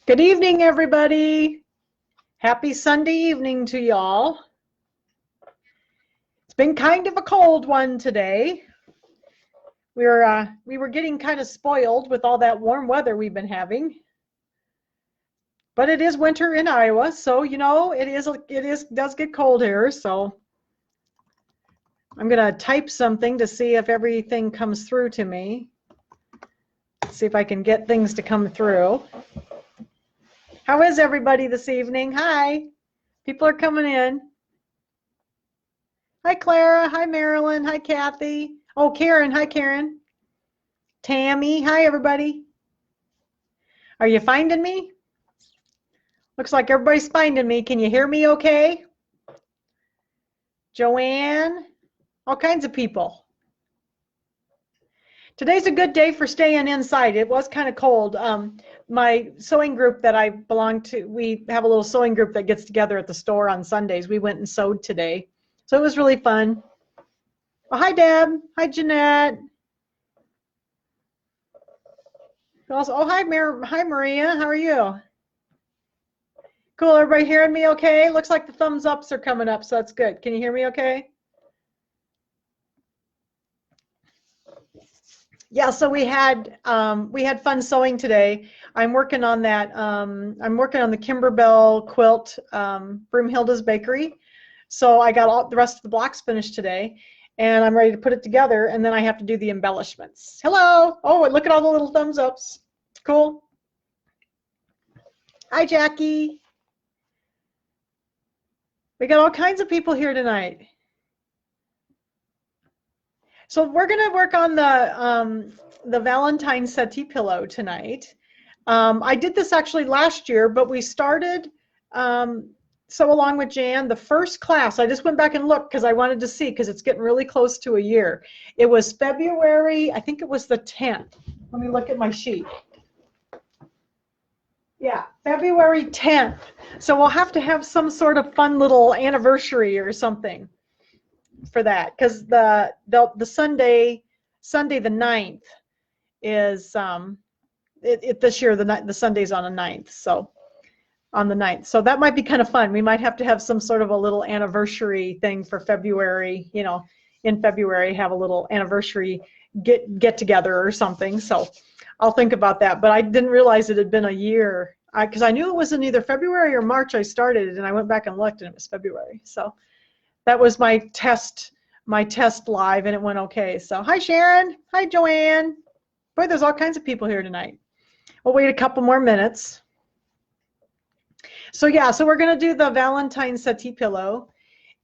Good evening, everybody. Happy Sunday evening to y'all. It's been kind of a cold one today. We were getting kind of spoiled with all that warm weather we've been having. But it is winter in Iowa, so you know it does get cold here. So I'm gonna type something to see if everything comes through to me. See if I can get things to come through. How is everybody this evening? Hi. People are coming in. Hi, Clara. Hi, Marilyn. Hi, Kathy. Oh, Karen. Hi, Karen. Tammy. Hi, everybody. Are you finding me? Looks like everybody's finding me. Can you hear me okay? Joanne. All kinds of people. Today's a good day for staying inside. It was kind of cold. My sewing group that I belong to, we have a little sewing group that gets together at the store on Sundays. We went and sewed today. So it was really fun. Oh, hi, Deb. Hi, Jeanette. Also, oh, hi, Maria. How are you? Cool. Everybody hearing me okay? Looks like the thumbs ups are coming up, so that's good. Can you hear me okay? Yeah, so we had fun sewing today. I'm working on that. I'm working on the Kimberbell quilt, Broomhilda's Bakery. So I got all the rest of the blocks finished today, and I'm ready to put it together. And then I have to do the embellishments. Hello! Oh, look at all the little thumbs ups. Cool. Hi, Jackie. We got all kinds of people here tonight. So we're going to work on the Valentine Settee Pillow tonight. I did this actually last year, but we started so along with Jan, the first class. I just went back and looked because I wanted to see, because it's getting really close to a year. It was February, I think it was the 10th. Let me look at my sheet. Yeah, February 10th. So we'll have to have some sort of fun little anniversary or something for that, because the Sunday the 9th is this year the Sunday's on the 9th, so on the 9th. So that might be kind of fun. We might have to have some sort of a little anniversary thing for February, you know, in February, have a little anniversary get together or something. So I'll think about that. But I didn't realize it had been a year, because I knew it was in either February or March I started, and I went back and looked and it was February. So that was my test live, and it went okay. So hi, Sharon. Hi, Joanne. Boy, there's all kinds of people here tonight. We'll wait a couple more minutes. So yeah, so we're going to do the Valentine Settee Pillow.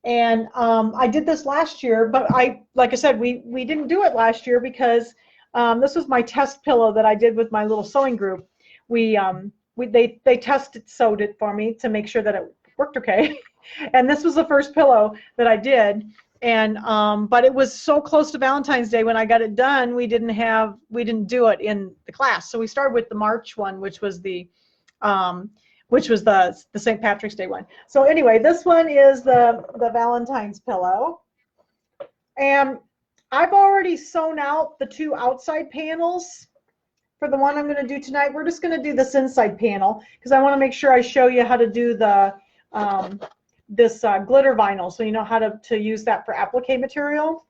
And I did this last year, but like I said, we didn't do it last year because this was my test pillow that I did with my little sewing group. They sewed it for me to make sure that it worked okay. And this was the first pillow that I did, and but it was so close to Valentine's Day when I got it done. We didn't do it in the class, so we started with the March one, which was the St. Patrick's Day one. So anyway, this one is the Valentine's pillow, and I've already sewn out the two outside panels for the one I'm going to do tonight. We're just going to do this inside panel because I want to make sure I show you how to do the this glitter vinyl, so you know how to use that for applique material.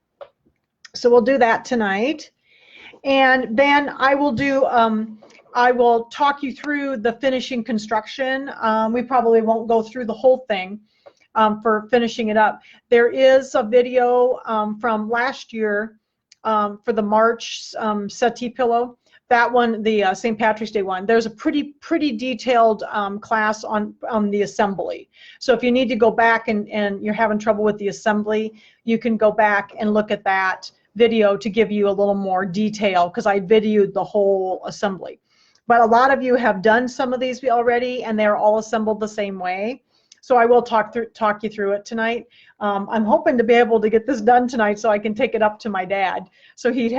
So we'll do that tonight, and then I will talk you through the finishing construction. We probably won't go through the whole thing for finishing it up. There is a video from last year for the March settee pillow. That one, the St. Patrick's Day one, there's a pretty detailed class on the assembly. So if you need to go back and you're having trouble with the assembly, you can go back and look at that video to give you a little more detail, because I videoed the whole assembly. But a lot of you have done some of these already, and they're all assembled the same way. So I will talk you through it tonight. I'm hoping to be able to get this done tonight so I can take it up to my dad. So he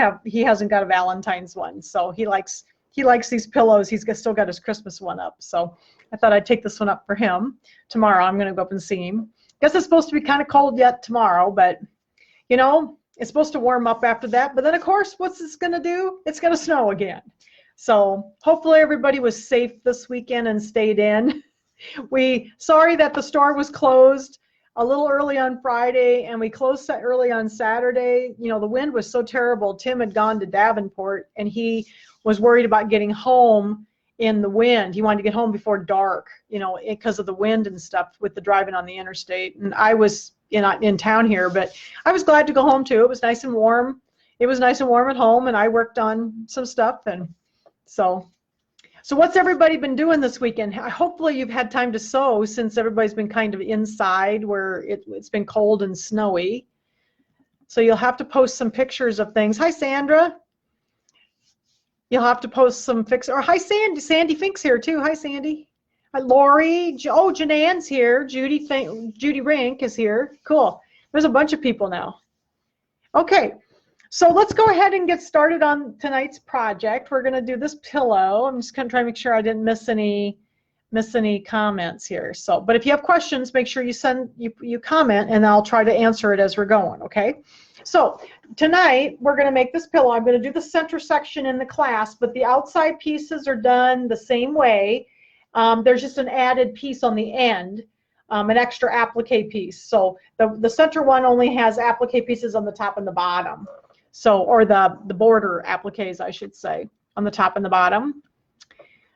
hasn't got a Valentine's one, so he likes these pillows. He's still got his Christmas one up. So I thought I'd take this one up for him tomorrow. I'm going to go up and see him. Guess it's supposed to be kind of cold yet tomorrow, but you know, it's supposed to warm up after that. But then of course, what's this going to do? It's going to snow again. So hopefully everybody was safe this weekend and stayed in. Sorry that the store was closed a little early on Friday and we closed early on Saturday. You know, the wind was so terrible. Tim had gone to Davenport and he was worried about getting home in the wind. He wanted to get home before dark, you know, because of the wind and stuff with the driving on the interstate. And I was in town here, but I was glad to go home too. It was nice and warm. It was nice and warm at home, and I worked on some stuff. And so what's everybody been doing this weekend? Hopefully you've had time to sew since everybody's been kind of inside where it's been cold and snowy. So you'll have to post some pictures of things. Hi, Sandra. You'll have to post some pics. Or hi, Sandy. Sandy Fink's here too. Hi, Sandy. Hi, Lori. Oh, Janan's here. Judy Rink is here. Cool. There's a bunch of people now. Okay. So let's go ahead and get started on tonight's project. We're going to do this pillow. I'm just going to try to make sure I didn't miss any comments here. So, but if you have questions, make sure you comment, and I'll try to answer it as we're going. Okay. So tonight we're going to make this pillow. I'm going to do the center section in the class, but the outside pieces are done the same way. There's just an added piece on the end, an extra applique piece. So the center one only has applique pieces on the top and the bottom. So, or the border appliques, I should say, on the top and the bottom.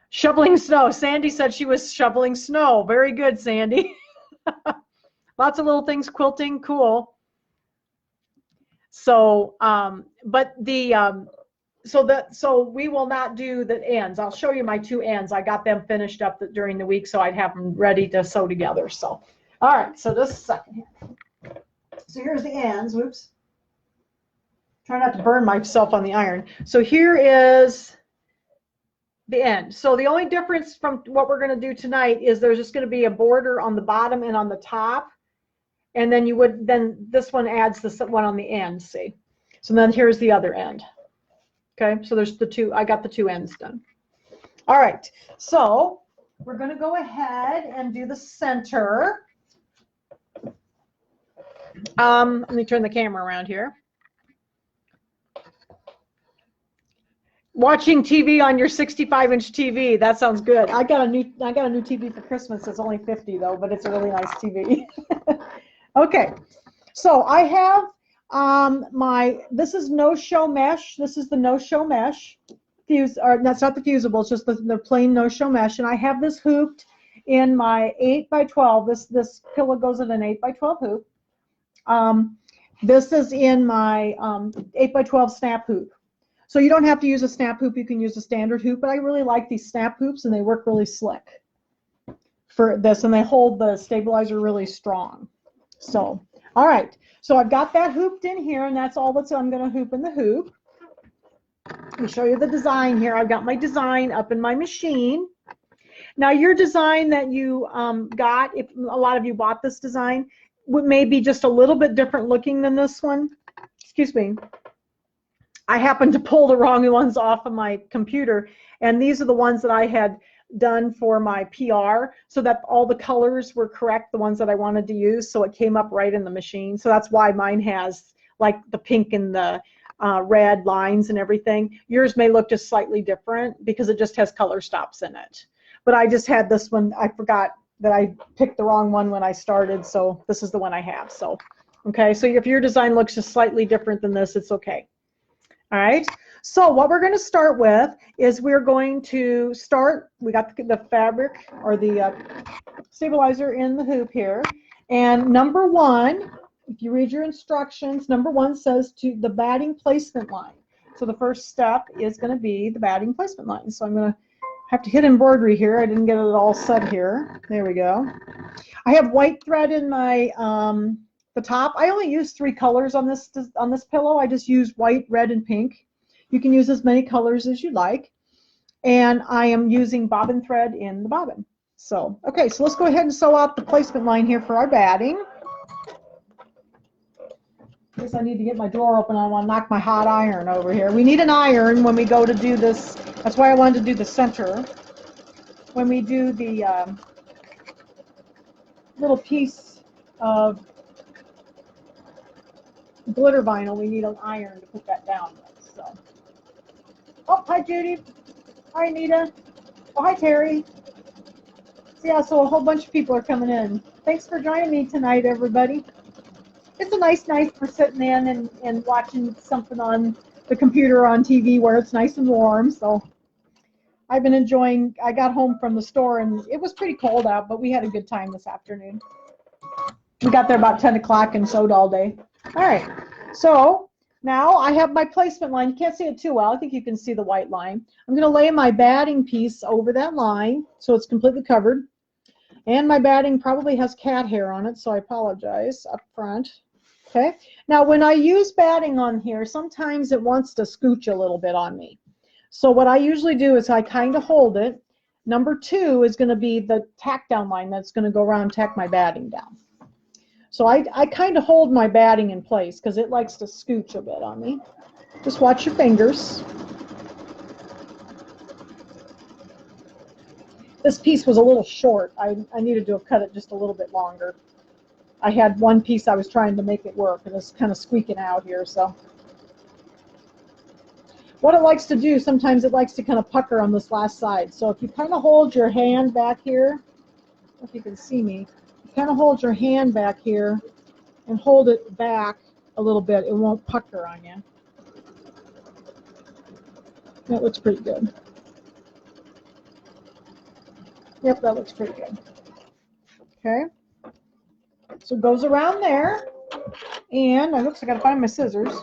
Shoveling snow. Sandy said she was shoveling snow. Very good, Sandy. Lots of little things quilting. Cool. So, but so we will not do the ends. I'll show you my two ends. I got them finished up during the week, so I'd have them ready to sew together. So, all right. So just a second here. So here's the ends. Whoops. Try not to burn myself on the iron. So here is the end. So the only difference from what we're going to do tonight is there's just going to be a border on the bottom and on the top. And then this one adds this one on the end, see? So then here's the other end. Okay, so there's the two, I got the two ends done. All right, so we're going to go ahead and do the center. Let me turn the camera around here. Watching TV on your 65-inch TV. That sounds good. I got a new TV for Christmas. It's only $50 though, but it's a really nice TV. Okay, so I have this is no-show mesh. This is the no-show mesh. That's not the fusible. It's just the plain no-show mesh. And I have this hooped in my 8x12. This pillow goes in an 8x12 hoop. This is in my 8x12 snap hoop. So you don't have to use a snap hoop. You can use a standard hoop, but I really like these snap hoops, and they work really slick for this, and they hold the stabilizer really strong. So, all right. So I've got that hooped in here, and that's all I'm going to hoop in the hoop. Let me show you the design here. I've got my design up in my machine. Now, your design that you got, if a lot of you bought this design, may be just a little bit different looking than this one. Excuse me. I happened to pull the wrong ones off of my computer, and these are the ones that I had done for my PR so that all the colors were correct, the ones that I wanted to use, so it came up right in the machine. So that's why mine has like the pink and the red lines and everything. Yours may look just slightly different because it just has color stops in it. But I just had this one. I forgot that I picked the wrong one when I started, so this is the one I have. So, okay, so if your design looks just slightly different than this, it's okay. All right, so what we're going to start with is we got the fabric or the stabilizer in the hoop here. And number one, if you read your instructions, number one says to the batting placement line. So the first step is going to be the batting placement line. So I'm going to have to hit embroidery here. I didn't get it all set here. There we go. I have white thread in my the top. I only use 3 colors on this pillow. I just use white, red, and pink. You can use as many colors as you like. And I am using bobbin thread in the bobbin. So, okay, so let's go ahead and sew out the placement line here for our batting. I guess I need to get my drawer open. I want to knock my hot iron over here. We need an iron when we go to do this. That's why I wanted to do the center. When we do the little piece of glitter vinyl, we need an iron to put that down with. So, oh, hi Judy. Hi, Anita. Oh, hi, Terry. So, yeah, so a whole bunch of people are coming in. Thanks for joining me tonight, everybody. It's a nice night for sitting in and watching something on the computer or on TV where it's nice and warm. So I've been enjoying. I got home from the store and it was pretty cold out, but we had a good time this afternoon. We got there about 10 o'clock and sewed all day. All right, so now I have my placement line. You can't see it too well. I think you can see the white line. I'm going to lay my batting piece over that line so it's completely covered. And my batting probably has cat hair on it, so I apologize up front. Okay, now when I use batting on here, sometimes it wants to scooch a little bit on me. So what I usually do is I kind of hold it. Number 2 is going to be the tack down line that's going to go around and tack my batting down. So I kind of hold my batting in place because it likes to scooch a bit on me. Just watch your fingers. This piece was a little short. I needed to have cut it just a little bit longer. I had one piece I was trying to make it work, and it's kind of squeaking out here. So what it likes to do, sometimes it likes to kind of pucker on this last side. So if you kind of hold your hand back here, I don't know if you can see me, you kind of hold your hand back here and hold it back a little bit. It won't pucker on you. That looks pretty good. Yep, that looks pretty good. Okay. So it goes around there. And I got to find my scissors.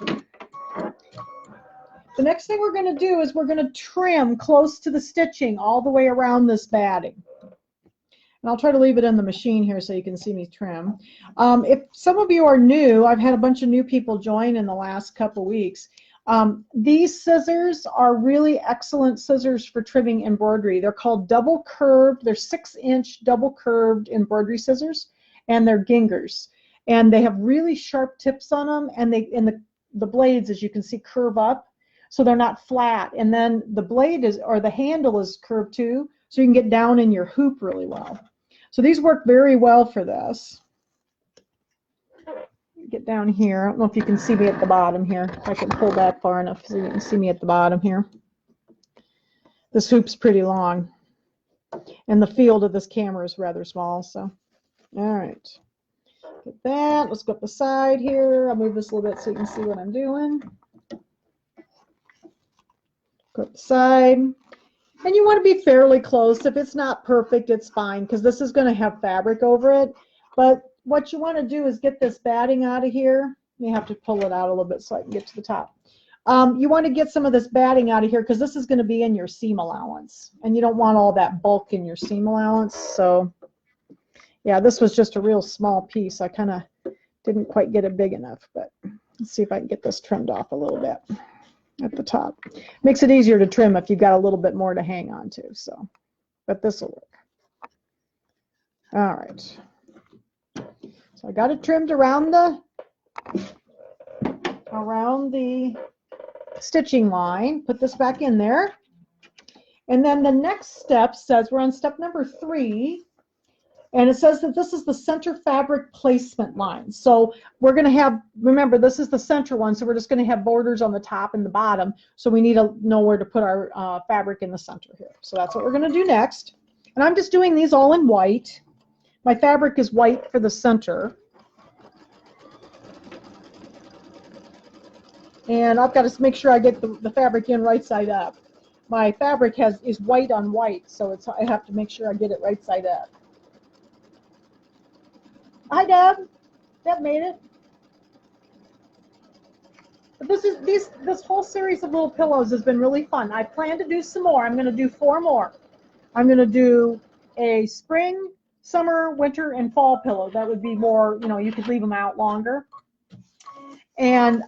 The next thing we're going to do is we're going to trim close to the stitching all the way around this batting. And I'll try to leave it in the machine here so you can see me trim. If some of you are new, I've had a bunch of new people join in the last couple weeks. These scissors are really excellent scissors for trimming embroidery. They're called double curved. They're 6-inch double curved embroidery scissors, and they're gingers. And they have really sharp tips on them, and the blades, as you can see, curve up, so they're not flat. And then the blade or the handle is curved too, so you can get down in your hoop really well. So these work very well for this. Get down here. I don't know if you can see me at the bottom here. I can pull back far enough so you can see me at the bottom here. This hoop's pretty long, and the field of this camera is rather small. So, all right. Get that. Let's go up the side here. I'll move this a little bit so you can see what I'm doing. Go up the side. And you want to be fairly close. If it's not perfect, it's fine, because this is going to have fabric over it. But what you want to do is get this batting out of here. You have to pull it out a little bit so I can get to the top. You want to get some of this batting out of here because this is going to be in your seam allowance. And you don't want all that bulk in your seam allowance. So, yeah, this was just a real small piece. I kind of didn't quite get it big enough. But let's see if I can get this trimmed off a little bit at the top. Makes it easier to trim if you've got a little bit more to hang on to. So, but this will work. All right. So I got it trimmed around the stitching line. Put this back in there. And then the next step says, we're on step number 3. And it says that this is the center fabric placement line. So we're going to have, remember, this is the center one, so we're just going to have borders on the top and the bottom. So we need to know where to put our fabric in the center here. So that's what we're going to do next. And I'm just doing these all in white. My fabric is white for the center. And I've got to make sure I get the fabric in right side up. My fabric is white on white, so I have to make sure I get it right side up. Hi, Deb. Deb made it. But this whole series of little pillows has been really fun. I plan to do some more. I'm going to do 4 more. I'm going to do a spring, summer, winter, and fall pillow. That would be more, you could leave them out longer. And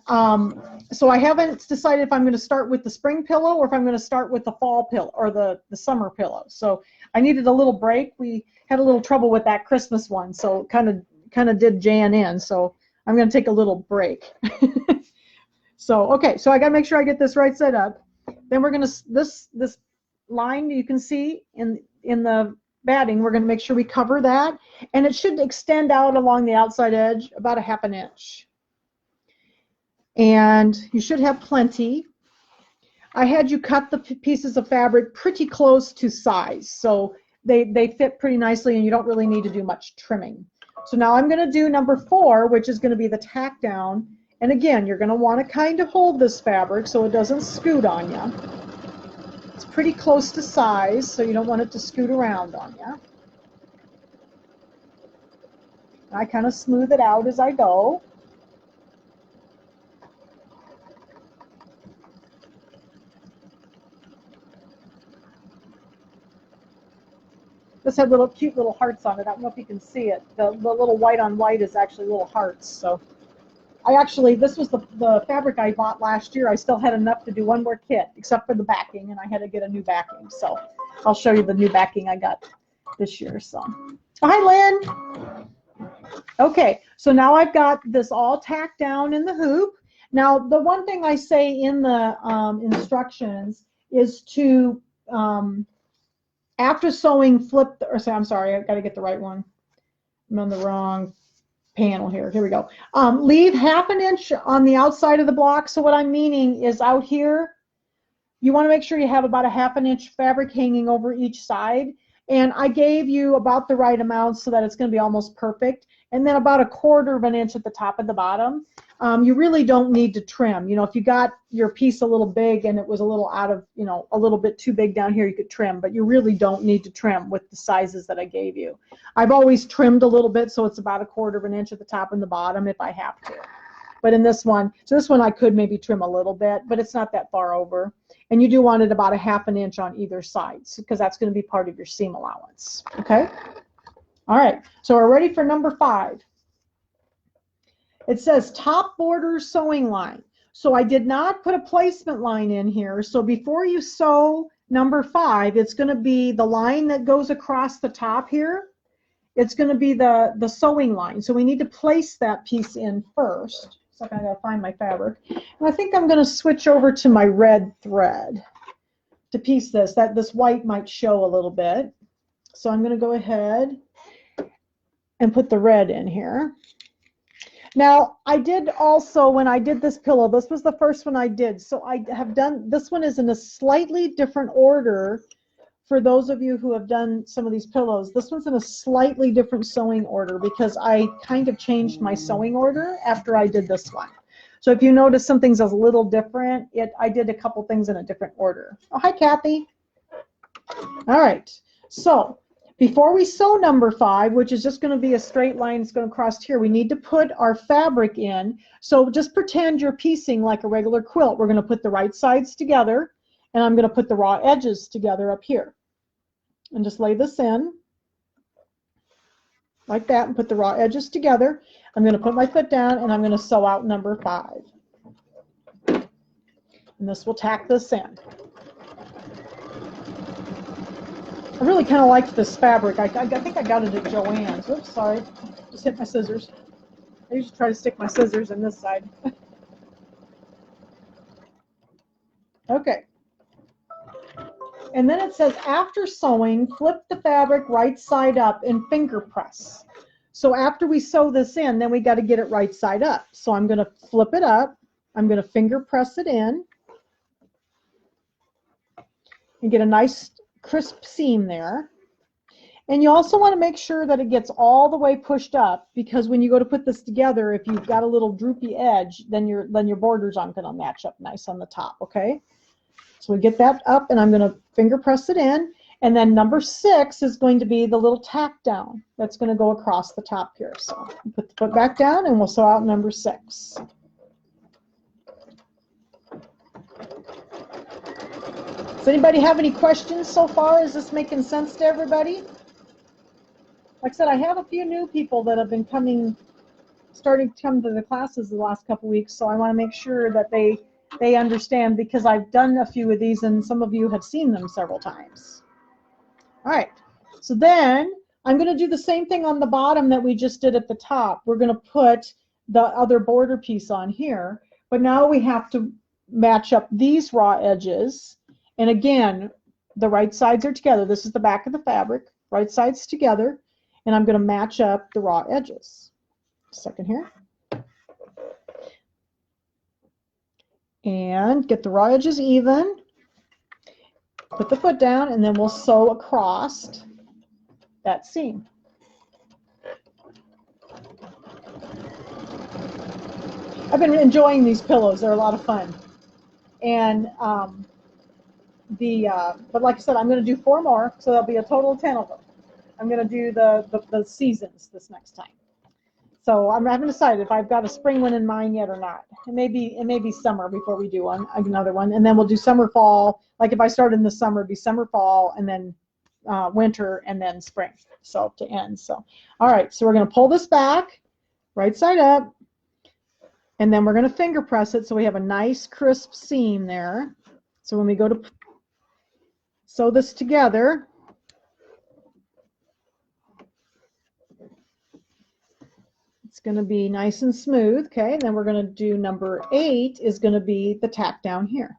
so I haven't decided if I'm going to start with the spring pillow or if I'm going to start with the fall pillow or the summer pillow. So I needed a little break. We had a little trouble with that Christmas one, so kind of did Jan in. So I'm going to take a little break. So okay, so I got to make sure I get this right side up. Then we're going to this line you can see in the batting. We're going to make sure we cover that, and it should extend out along the outside edge about a 1/2 inch. And you should have plenty. I had you cut the pieces of fabric pretty close to size, so they fit pretty nicely and you don't really need to do much trimming. So now I'm going to do number 4, which is going to be the tack down. And again, you're going to want to kind of hold this fabric so it doesn't scoot on you. It's pretty close to size, so you don't want it to scoot around on you. I kind of smooth it out as I go. This had little cute little hearts on it. I don't know if you can see it. The little white on white is actually little hearts. So this was the fabric I bought last year. I still had enough to do one more kit, except for the backing, and I had to get a new backing. So I'll show you the new backing I got this year. So, oh, hi, Lynn. Okay, so now I've got this all tacked down in the hoop. Now, the one thing I say in the instructions is to, after sewing, flip, I'm sorry, I've got to get the right one. I'm on the wrong panel here. Here we go. Leave ½ inch on the outside of the block. So what I'm meaning is out here, you want to make sure you have about a ½ inch fabric hanging over each side. And I gave you about the right amount so that it's going to be almost perfect. And then about a ½ inch at the top and the bottom. You really don't need to trim. You know, if you got your piece a little big and it was a little out of, you know, a little bit too big down here, you could trim. But you really don't need to trim with the sizes that I gave you. I've always trimmed a little bit, so it's about a ½ inch at the top and the bottom if I have to. But in this one, so this one I could maybe trim a little bit, but it's not that far over. And you do want it about a ½ inch on either side, because that's going to be part of your seam allowance. Okay? All right, so we're ready for number 5. It says top border sewing line. So I did not put a placement line in here. So before you sew number 5, it's going to be the line that goes across the top here. It's going to be the sewing line. So we need to place that piece in first. So I gotta find my fabric. And I think I'm going to switch over to my red thread to piece this. This white might show a little bit. So I'm going to go ahead and put the red in here. Now, I did also, when I did this pillow, this was the first one I did. So I have done, this one is in a slightly different order for those of you who have done some of these pillows. This one's in a slightly different sewing order because I kind of changed my sewing order after I did this one. So if you notice something's a little different, I did a couple things in a different order. Oh, hi, Kathy. All right. So before we sew number 5, which is just going to be a straight line, it's going to cross here, we need to put our fabric in. So just pretend you're piecing like a regular quilt. We're going to put the right sides together, and I'm going to put the raw edges together up here. And just lay this in like that and put the raw edges together. I'm going to put my foot down and I'm going to sew out number 5. And this will tack this in. I really kind of liked this fabric. I think I got it at Joann's. Oops, sorry. Just hit my scissors. I usually try to stick my scissors in this side. Okay. And then it says, after sewing, flip the fabric right side up and finger press. So after we sew this in, then we got to get it right side up. So I'm going to flip it up. I'm going to finger press it in and get a nice crisp seam there. And you also want to make sure that it gets all the way pushed up, because when you go to put this together, if you've got a little droopy edge, then your borders aren't going to match up nice on the top, okay? So we get that up, and I'm going to finger press it in. And then number 6 is going to be the little tack down that's going to go across the top here. So put the foot back down, and we'll sew out number 6. Does anybody have any questions so far? Is this making sense to everybody? Like I said, I have a few new people that have been starting to come to the classes the last couple weeks, so I want to make sure that they understand, because I've done a few of these and some of you have seen them several times. All right, so then I'm going to do the same thing on the bottom that we just did at the top. We're going to put the other border piece on here, but now we have to match up these raw edges. And again, the right sides are together. This is the back of the fabric, right sides together, and I'm going to match up the raw edges. A second here. and get the raw edges even. Put the foot down, and then we'll sew across that seam. I've been enjoying these pillows. They're a lot of fun. And but like I said, I'm going to do 4 more, so there'll be a total of 10 of them. I'm going to do the seasons this next time. So I haven't decided if I've got a spring one in mind yet or not. It may be summer before we do another one, and then we'll do summer, fall. Like if I start in the summer, it'd be summer, fall, and then winter, and then spring. So to end. So all right. So we're going to pull this back, right side up, and then we're going to finger press it so we have a nice crisp seam there. So when we go to sew this together, it's going to be nice and smooth. Okay, and then we're going to do number 8 is going to be the tack down here.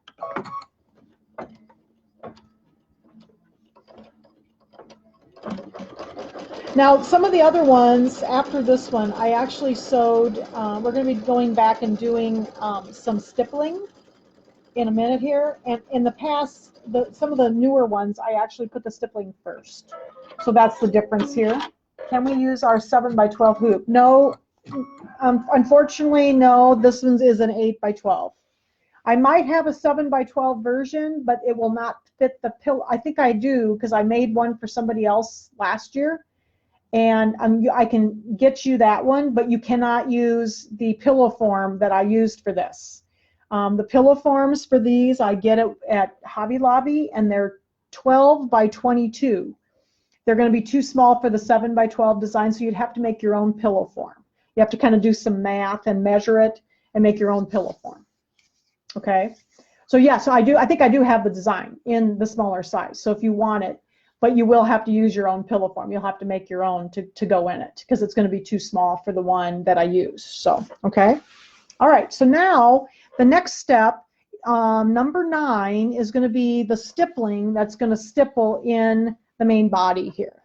Now, some of the other ones after this one, I actually sewed, we're going to be going back and doing some stippling in a minute here. And in the past, some of the newer ones, I actually put the stippling first. So that's the difference here. Can we use our 7x12 hoop? No, unfortunately, no. This one is an 8x12. I might have a 7x12 version, but it will not fit the pillow. I think I do because I made one for somebody else last year. And I can get you that one, but you cannot use the pillow form that I used for this. The pillow forms for these, I get it at Hobby Lobby, and they're 12x22. They're going to be too small for the 7x12 design, so you'd have to make your own pillow form. You have to kind of do some math and measure it and make your own pillow form. Okay? So yeah, so I think I do have the design in the smaller size. So if you want it, but you will have to use your own pillow form. You'll have to make your own to go in it because it's going to be too small for the one that I use. So, okay. All right. So now the next step, number 9, is going to be the stippling that's going to stipple in the main body here.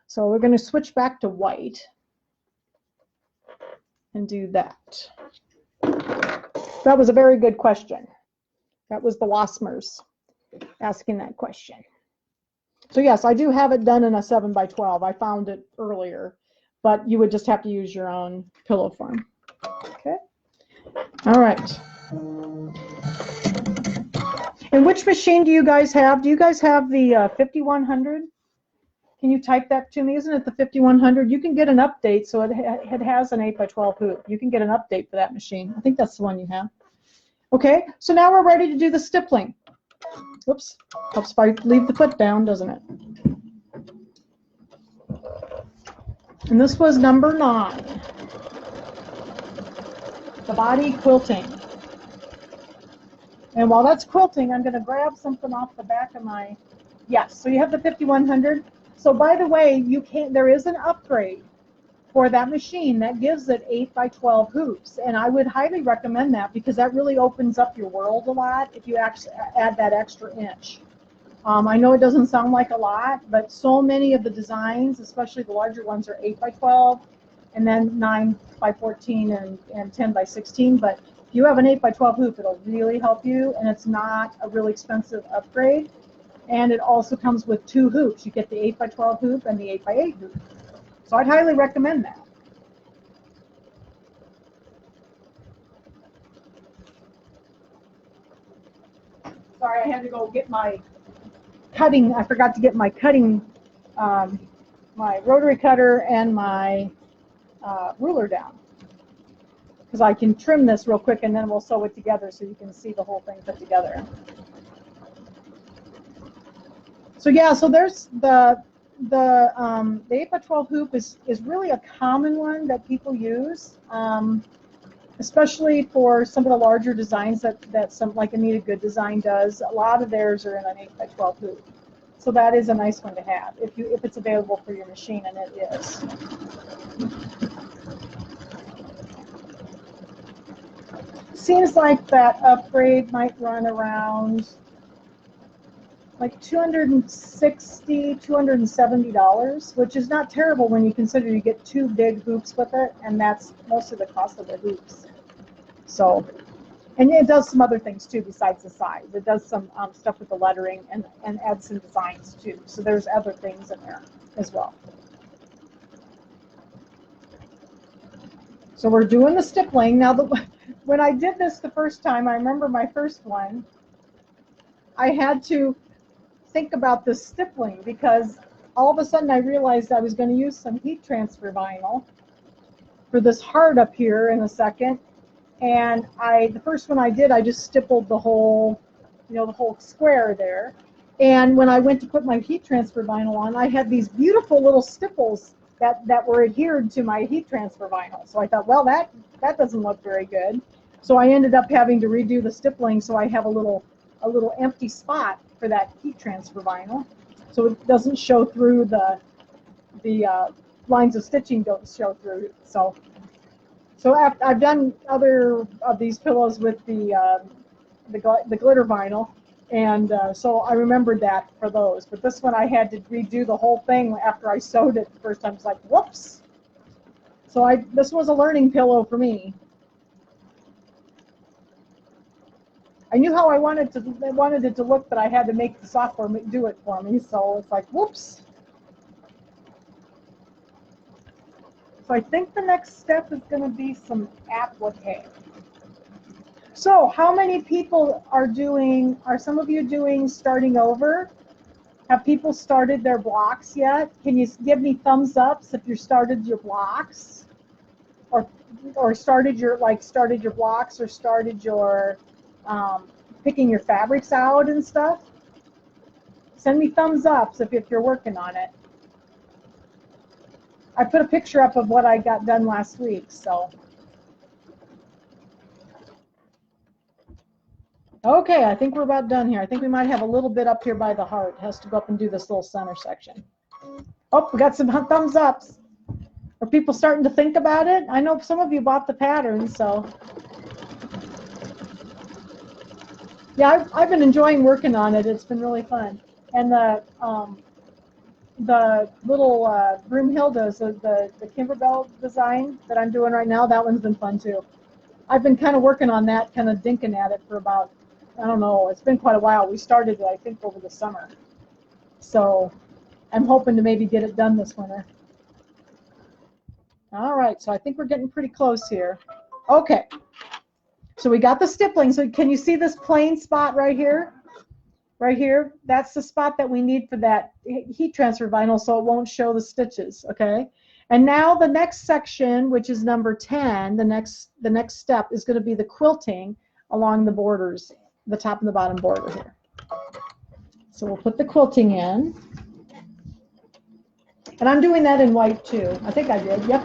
So we're going to switch back to white and do that. That was a very good question. That was the Wassmers asking that question. So yes, I do have it done in a 7x12. I found it earlier, but you would just have to use your own pillow form. Okay. All right. And which machine do you guys have? Do you guys have the 5100? Can you type that to me? Isn't it the 5100? You can get an update, so it has an 8x12 hoop. You can get an update for that machine. I think that's the one you have. Okay, so now we're ready to do the stippling. Whoops, helps if I leave the foot down, doesn't it? And this was number 9, the body quilting. And while that's quilting, I'm going to grab something off the back of my, yes, so you have the 5100. So by the way, there is an upgrade for that machine that gives it 8x12 hoops, and I would highly recommend that because that really opens up your world a lot if you actually add that extra inch. I know it doesn't sound like a lot, but so many of the designs, especially the larger ones, are 8x12 and then 9x14 and 10x16, but if you have an 8x12 hoop, it'll really help you, and it's not a really expensive upgrade, and it also comes with 2 hoops. You get the 8x12 hoop and the 8x8 hoop. So I'd highly recommend that. Sorry, I had to go get my cutting. I forgot to get my cutting, my rotary cutter and my ruler down. Because I can trim this real quick and then we'll sew it together so you can see the whole thing put together. So yeah, so there's the 8x12 hoop is really a common one that people use, especially for some of the larger designs that some, like Anita Good Design does. A lot of theirs are in an 8x12 hoop, so that is a nice one to have if it's available for your machine, and it is. Seems like that upgrade might run around like $260, $270, which is not terrible when you consider you get 2 big hoops with it, and that's most of the cost of the hoops. So, And it does some other things too besides the size. It does some stuff with the lettering and adds some designs too. So there's other things in there as well. So we're doing the stippling. Now, when I did this the first time, I remember my first one, I had to think about this stippling because all of a sudden I realized I was going to use some heat transfer vinyl for this heart up here in a second. And the first one I did, I just stippled the whole, the whole square there. And when I went to put my heat transfer vinyl on, I had these beautiful little stipples that were adhered to my heat transfer vinyl. So I thought, well, that doesn't look very good. So I ended up having to redo the stippling so I have a little empty spot for that heat transfer vinyl, so it doesn't show through the lines of stitching don't show through. So I've done other of these pillows with the glitter vinyl, and so I remembered that for those. But this one I had to redo the whole thing after I sewed it the first time. It's like, whoops. So this was a learning pillow for me. I knew how I wanted it to look, but I had to make the software do it for me. So it's like, whoops. So I think the next step is going to be some applique. So how many people are some of you doing starting over? Have people started their blocks yet? Can you give me thumbs ups if you started your blocks? Or started your blocks, or started your picking your fabrics out and stuff? Send me thumbs ups if you're working on it. I put a picture up of what I got done last week, so. Okay, I think we're about done here. I think we might have a little bit up here by the heart. It has to go up and do this little center section. Oh, we got some thumbs ups. Are people starting to think about it? I know some of you bought the pattern, so. Yeah, I've been enjoying working on it. It's been really fun. And the little Broomhildas, the Kimberbell design that I'm doing right now, that one's been fun too. I've been kind of working on that, kind of dinking at it for about, I don't know, it's been quite a while. We started it, I think, over the summer. So I'm hoping to maybe get it done this winter. All right, so I think we're getting pretty close here. Okay, so we got the stippling. So can you see this plain spot right here? Right here, that's the spot that we need for that heat transfer vinyl, so it won't show the stitches, okay? And now the next section, which is number 10, the next step is going to be the quilting along the borders, the top and the bottom border here. So we'll put the quilting in. And I'm doing that in white too. I think I did, yep.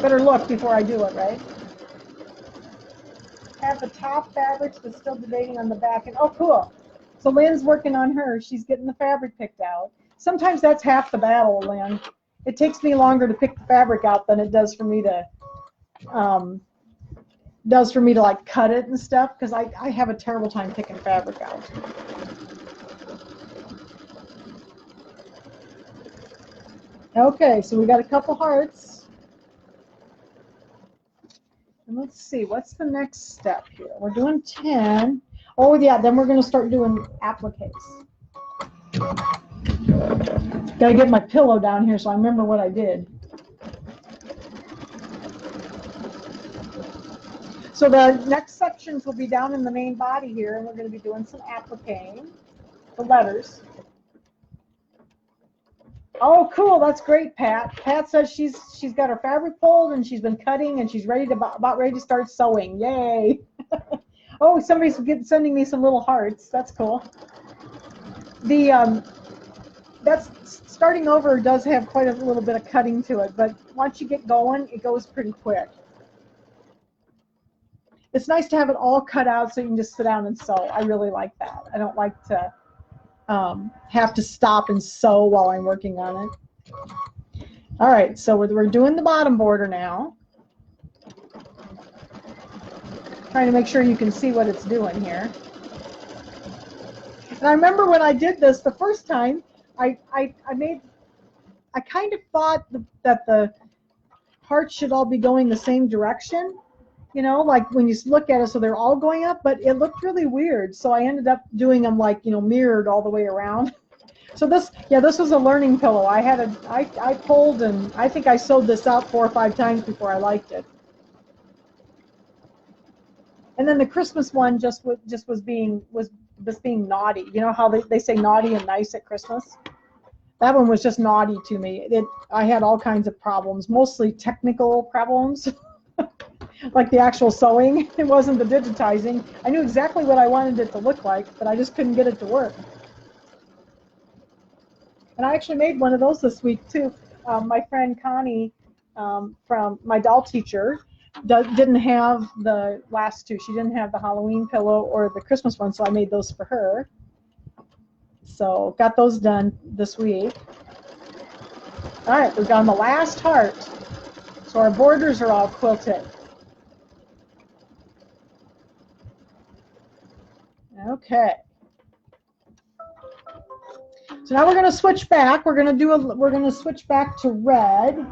Better look before I do it, right? Have the top fabrics, but still debating on the back. And oh, cool. So Lynn's working on her. She's getting the fabric picked out. Sometimes that's half the battle, Lynn. It takes me longer to pick the fabric out than it does for me to like cut it and stuff, because I have a terrible time picking fabric out. Okay, so we got a couple hearts. And let's see, what's the next step here? We're doing 10. Oh yeah, then we're going to start doing appliques. Got to get my pillow down here so I remember what I did. So the next sections will be down in the main body here, and we're going to be doing some appliquing, the letters. Oh, cool! That's great, Pat. Pat says she's got her fabric pulled and she's been cutting and she's ready to about ready to start sewing. Yay! Oh, somebody's sending me some little hearts. That's cool. That's starting over does have quite a little bit of cutting to it, but once you get going, it goes pretty quick. It's nice to have it all cut out so you can just sit down and sew. I really like that. I don't like to have to stop and sew while I'm working on it. All right, so we're doing the bottom border now. Trying to make sure you can see what it's doing here. And I remember when I did this the first time, I kind of thought that the hearts should all be going the same direction, you know, like when you look at it, so they're all going up, but it looked really weird. So I ended up doing them like, you know, mirrored all the way around. So this, yeah, this was a learning pillow. I pulled, and I think I sewed this out 4 or 5 times before I liked it. And then the Christmas one was being naughty. You know how they say naughty and nice at Christmas? That one was just naughty to me. I had all kinds of problems, mostly technical problems, like the actual sewing. It wasn't the digitizing. I knew exactly what I wanted it to look like, but I just couldn't get it to work. And I actually made one of those this week too. My friend Connie, from my doll teacher, didn't have the last two. She didn't have the Halloween pillow or the Christmas one, so I made those for her. So got those done this week. All right, we've got the last heart. So our borders are all quilted. Okay. So now we're going to switch back. We're going to switch back to red,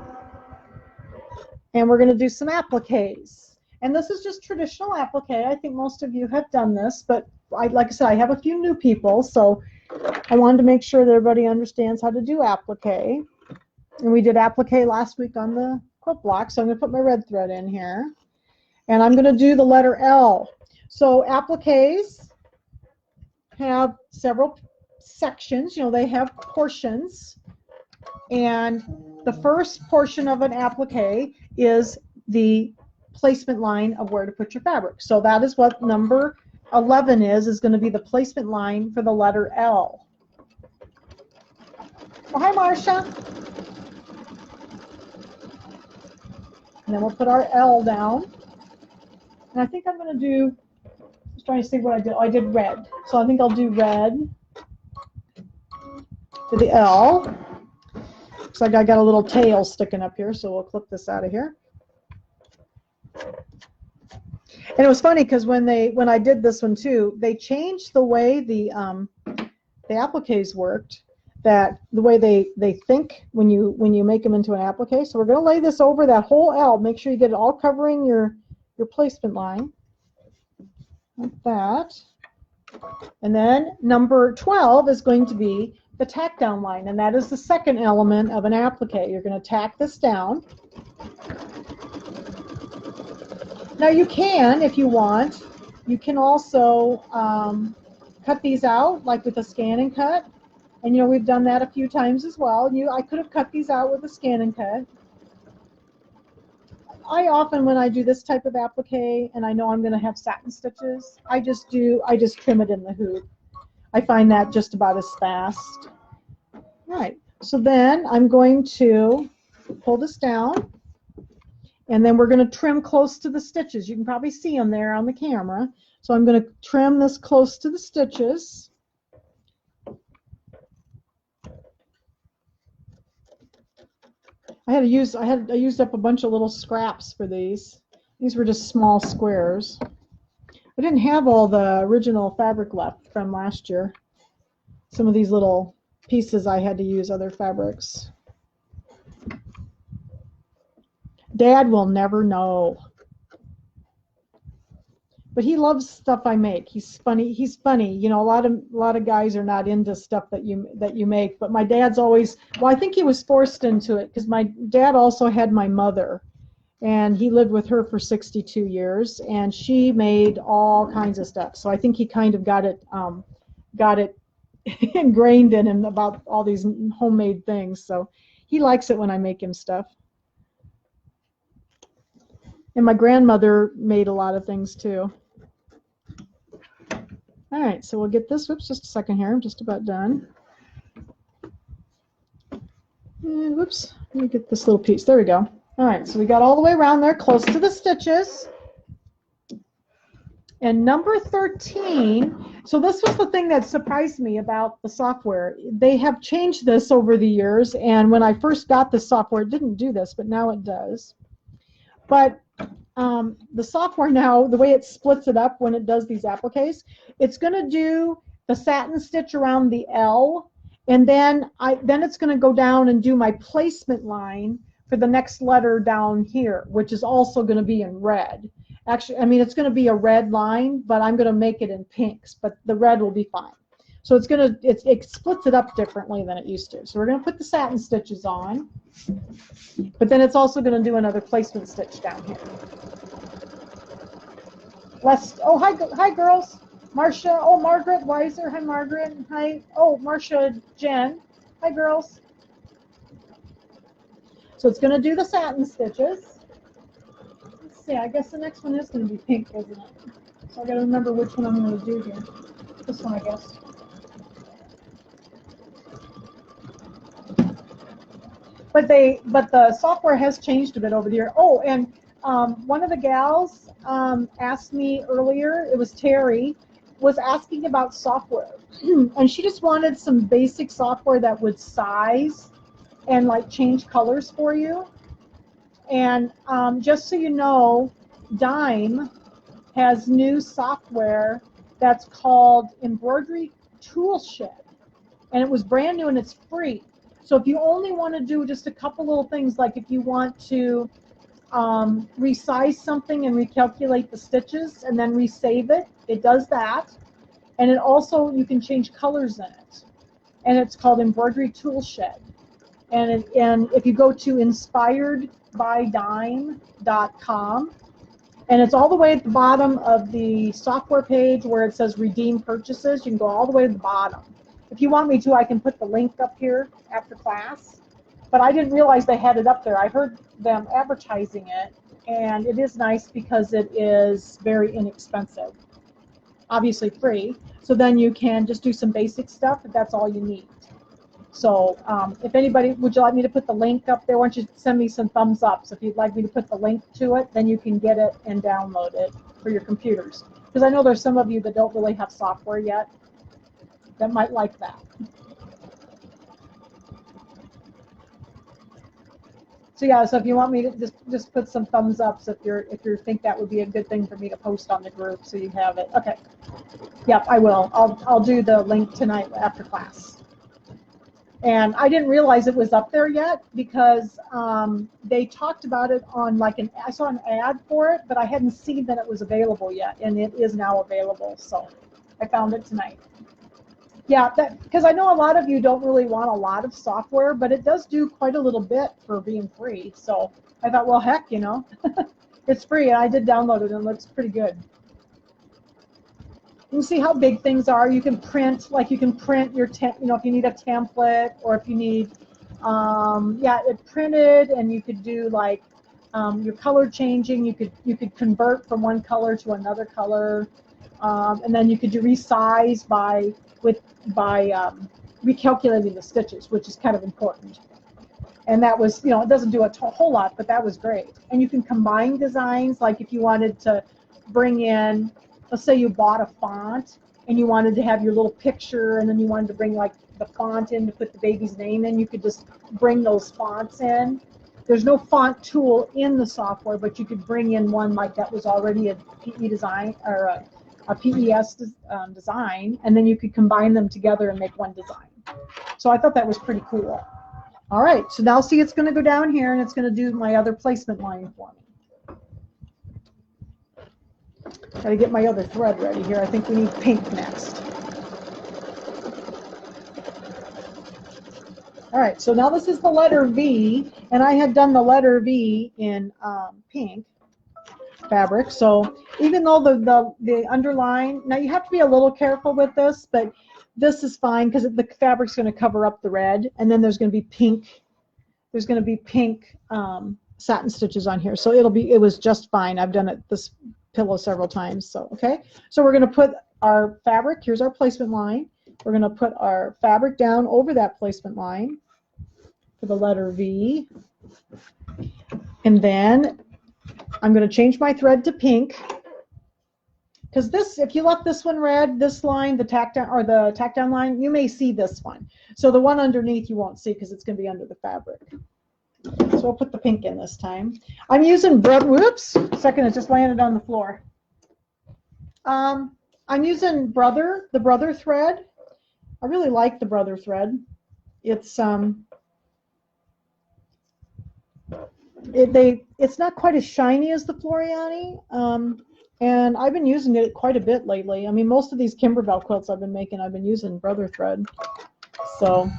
and we're going to do some appliques. And this is just traditional applique. I think most of you have done this, but like I said, I have a few new people, so I wanted to make sure that everybody understands how to do applique. And we did applique last week on the quilt block, so I'm going to put my red thread in here. And I'm going to do the letter L. So appliques have several sections, you know, they have portions, and the first portion of an applique is the placement line of where to put your fabric. So that is what number 11 is going to be the placement line for the letter L. Oh, hi, Marcia. And then we'll put our L down. And I think I'm going to do, I was trying to see what I did. Oh, I did red. So I think I'll do red for the L. Looks like I got a little tail sticking up here, so we'll clip this out of here. And it was funny because when I did this one too, they changed the way the appliques worked, that the way they think when you make them into an applique. So we're going to lay this over that whole L. Make sure you get it all covering your placement line, like that. And then number 12 is going to be the tack down line, and that is the second element of an applique. You're going to tack this down. Now you can, if you want, you can also cut these out, like with a scan and cut. And you know, we've done that a few times as well. I could have cut these out with a scan and cut. I often, when I do this type of applique, and I know I'm going to have satin stitches, I just trim it in the hoop. I find that just about as fast. All right, so then I'm going to pull this down, and then we're going to trim close to the stitches. You can probably see them there on the camera. So I'm going to trim this close to the stitches. I used up a bunch of little scraps for these. These were just small squares. I didn't have all the original fabric left from last year. Some of these little pieces I had to use other fabrics. Dad will never know. But he loves stuff I make. He's funny. He's funny. You know, a lot of guys are not into stuff that you make. But my dad's always, well, I think he was forced into it because my dad also had my mother, and he lived with her for 62 years, and she made all kinds of stuff. So I think he kind of got it ingrained in him about all these homemade things. So he likes it when I make him stuff. And my grandmother made a lot of things too. All right, so we'll get this. Whoops, just a second here. I'm just about done. And whoops, let me get this little piece. There we go. All right, so we got all the way around there, close to the stitches. And number 13, so this was the thing that surprised me about the software. They have changed this over the years, and when I first got the software, it didn't do this, but now it does. But the software now, the way it splits it up when it does these appliques, it's going to do the satin stitch around the L, and then it's going to go down and do my placement line for the next letter down here, which is also going to be in red. Actually, I mean, it's going to be a red line, but I'm going to make it in pinks, but the red will be fine. So it's going to, it splits it up differently than it used to. So we're going to put the satin stitches on, but then it's also going to do another placement stitch down here. Oh, hi girls. Marcia, oh, Margaret Weiser, hi Margaret, hi, oh, Marcia Jen, hi girls. So it's going to do the satin stitches. Let's see, I guess the next one is going to be pink, isn't it? So I got to remember which one I'm going to do here. This one, I guess. But the software has changed a bit over the year. Oh, and one of the gals asked me earlier, it was Terry, was asking about software. And she just wanted some basic software that would size and like change colors for you. And just so you know, Dime has new software that's called Embroidery Toolshed. And it was brand new and it's free. So if you only want to do just a couple little things, like if you want to resize something and recalculate the stitches and then resave it, it does that. And it also, you can change colors in it. And it's called Embroidery Toolshed. And if you go to inspiredbydime.com, and it's all the way at the bottom of the software page where it says redeem purchases, you can go all the way to the bottom. If you want me to, I can put the link up here after class. But I didn't realize they had it up there. I heard them advertising it, and it is nice because it is very inexpensive. Obviously free. So then you can just do some basic stuff, if that's all you need. So if anybody, would you like me to put the link up there? Why don't you send me some thumbs up? So if you'd like me to put the link to it, then you can get it and download it for your computers. Because I know there's some of you that don't really have software yet that might like that. So yeah, so if you want me to just put some thumbs ups if you think that would be a good thing for me to post on the group, so you have it. Okay. Yep, I will. I'll do the link tonight after class. And I didn't realize it was up there yet because they talked about it on I saw an ad for it, but I hadn't seen that it was available yet, and it is now available. So I found it tonight. Yeah, because I know a lot of you don't really want a lot of software, but it does do quite a little bit for being free. So I thought, well, heck, it's free, and I did download it, and it looks pretty good. You can see how big things are. You can print, your, if you need a template, or if you need, it printed, and you could do your color changing. You could convert from one color to another color, and then you could do resize by recalculating the stitches, which is kind of important. And that was, it doesn't do a whole lot, but that was great. And you can combine designs, like if you wanted to bring in, let's say you bought a font and you wanted to have your little picture, and then you wanted to bring the font in to put the baby's name in, you could just bring those fonts in. There's no font tool in the software, but you could bring in one that was already a PE design or a PES design, and then you could combine them together and make one design. So I thought that was pretty cool. All right, so now see, it's going to go down here and it's going to do my other placement line for me. Got to get my other thread ready here. I think we need pink next. All right, so now this is the letter V, and I had done the letter V in pink fabric. So even though the underline, now you have to be a little careful with this, but this is fine because the fabric's going to cover up the red, and then there's going to be pink. There's going to be pink satin stitches on here, so it was just fine. I've done this pillow several times. So okay, so we're going to put our fabric. Here's our placement line. We're going to put our fabric down over that placement line for the letter V, and then I'm going to change my thread to pink, because this, if you left this one red, this line, the tack down line, you may see this one. So the one underneath you won't see because it's going to be under the fabric. So I'll put the pink in this time. I'm using whoops, second, it just landed on the floor. I'm using the brother thread. I really like the brother thread. It's It's not quite as shiny as the Floriani, and I've been using it quite a bit lately. I mean, most of these Kimberbell quilts I've been using Brother Thread. So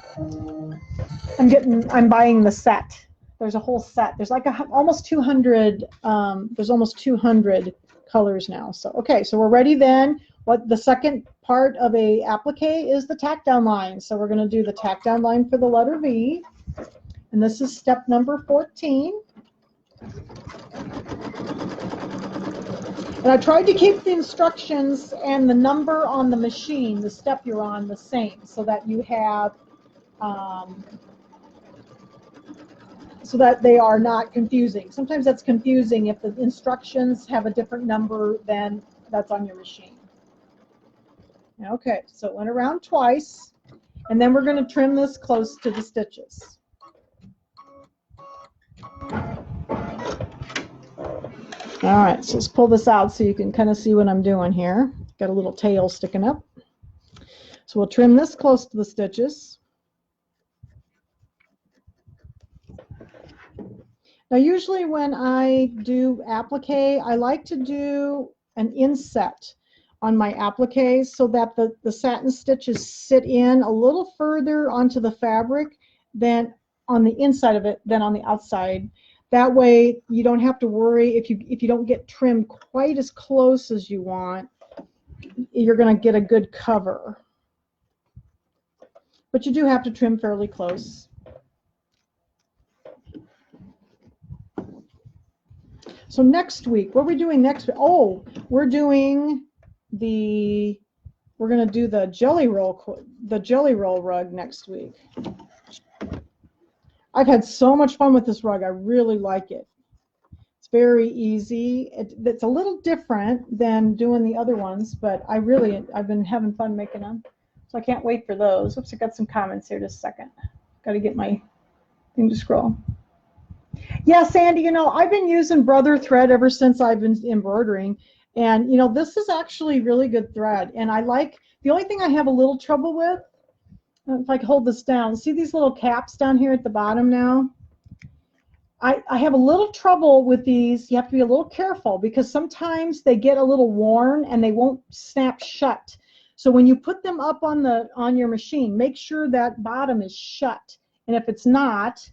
I'm buying the set. There's a whole set. There's like almost 200. There's almost 200 colors now. So okay, so we're ready then. What the second part of a applique is the tack down line. So we're going to do the tack down line for the letter V, and this is step number 14. And I tried to keep the instructions and the number on the machine, the step you're on, the same, so that you have, so that they are not confusing. Sometimes that's confusing if the instructions have a different number than that's on your machine. Okay, so it went around twice, and then we're going to trim this close to the stitches. All right, so let's pull this out so you can kind of see what I'm doing here. Got a little tail sticking up. So we'll trim this close to the stitches. Now usually when I do applique, I like to do an inset on my appliques so that the satin stitches sit in a little further onto the fabric than on the inside of it than on the outside. That way you don't have to worry if you don't get trimmed quite as close as you want, you're going to get a good cover. But you do have to trim fairly close. So next week, what are we doing next week? Oh, we're going to do the jelly roll rug next week. I've had so much fun with this rug. I really like it. It's very easy. It's a little different than doing the other ones, but I've been having fun making them. So I can't wait for those. Oops, I got some comments here just a second. Got to get my thing to scroll. Yeah, Sandy, you know, I've been using Brother Thread ever since I've been embroidering. And, you know, this is actually really good thread. And the only thing I have a little trouble with, if I can hold this down, see these little caps down here at the bottom now? I have a little trouble with these. You have to be a little careful because sometimes they get a little worn and they won't snap shut. So when you put them up on your machine, make sure that bottom is shut. And if it's not,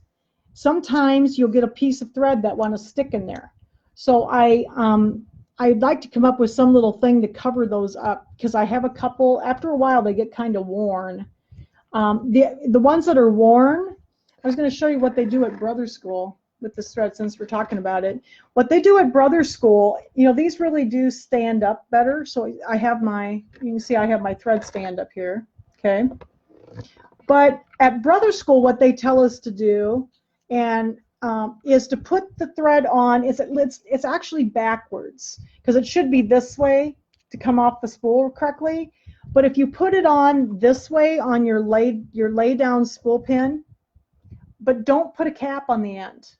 sometimes you'll get a piece of thread that want to stick in there. So I'd like to come up with some little thing to cover those up because I have a couple. After a while, they get kind of worn. The ones that are worn, I was going to show you what they do at Brother School with this thread since we're talking about it. What they do at Brother School, you know, these really do stand up better. So you can see I have my thread stand up here, okay? But at Brother School, what they tell us to do is to put the thread on, it's actually backwards because it should be this way to come off the spool correctly. But if you put it on this way on your lay down spool pin, but don't put a cap on the end.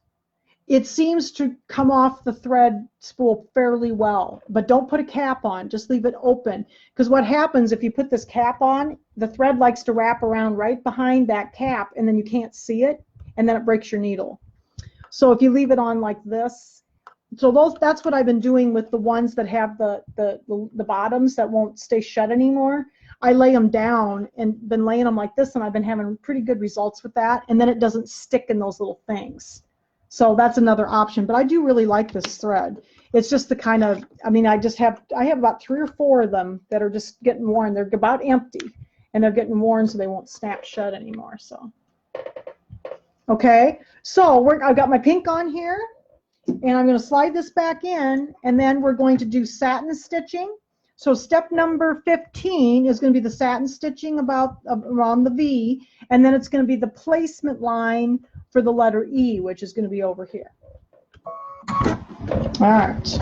It seems to come off the thread spool fairly well, but don't put a cap on, just leave it open. Because what happens if you put this cap on, the thread likes to wrap around right behind that cap and then you can't see it and then it breaks your needle. So if you leave it on like this, so that's what I've been doing with the ones that have the bottoms that won't stay shut anymore. I lay them down and been laying them like this, and I've been having pretty good results with that, and then it doesn't stick in those little things. So that's another option, but I do really like this thread. It's just the kind of, I mean, I have about 3 or 4 of them that are just getting worn. They're about empty, and they're getting worn so they won't snap shut anymore. So, okay, so I've got my pink on here. And I'm going to slide this back in, and then we're going to do satin stitching. So step number 15 is going to be the satin stitching around the V, and then it's going to be the placement line for the letter E, which is going to be over here. All right.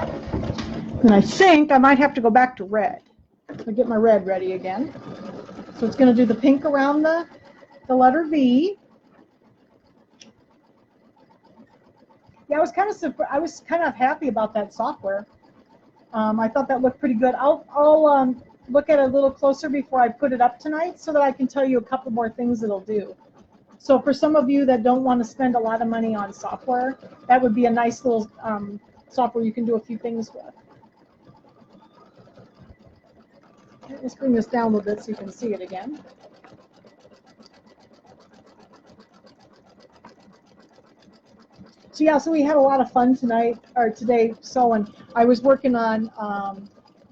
And I think I might have to go back to red. I'll get my red ready again. So it's going to do the pink around the letter V. Yeah, I was kind of happy about that software. I thought that looked pretty good. I'll look at it a little closer before I put it up tonight so that I can tell you a couple more things it'll do. So for some of you that don't want to spend a lot of money on software, that would be a nice little software you can do a few things with. Let's bring this down a little bit so you can see it again. So yeah, so we had a lot of fun today sewing. I was working on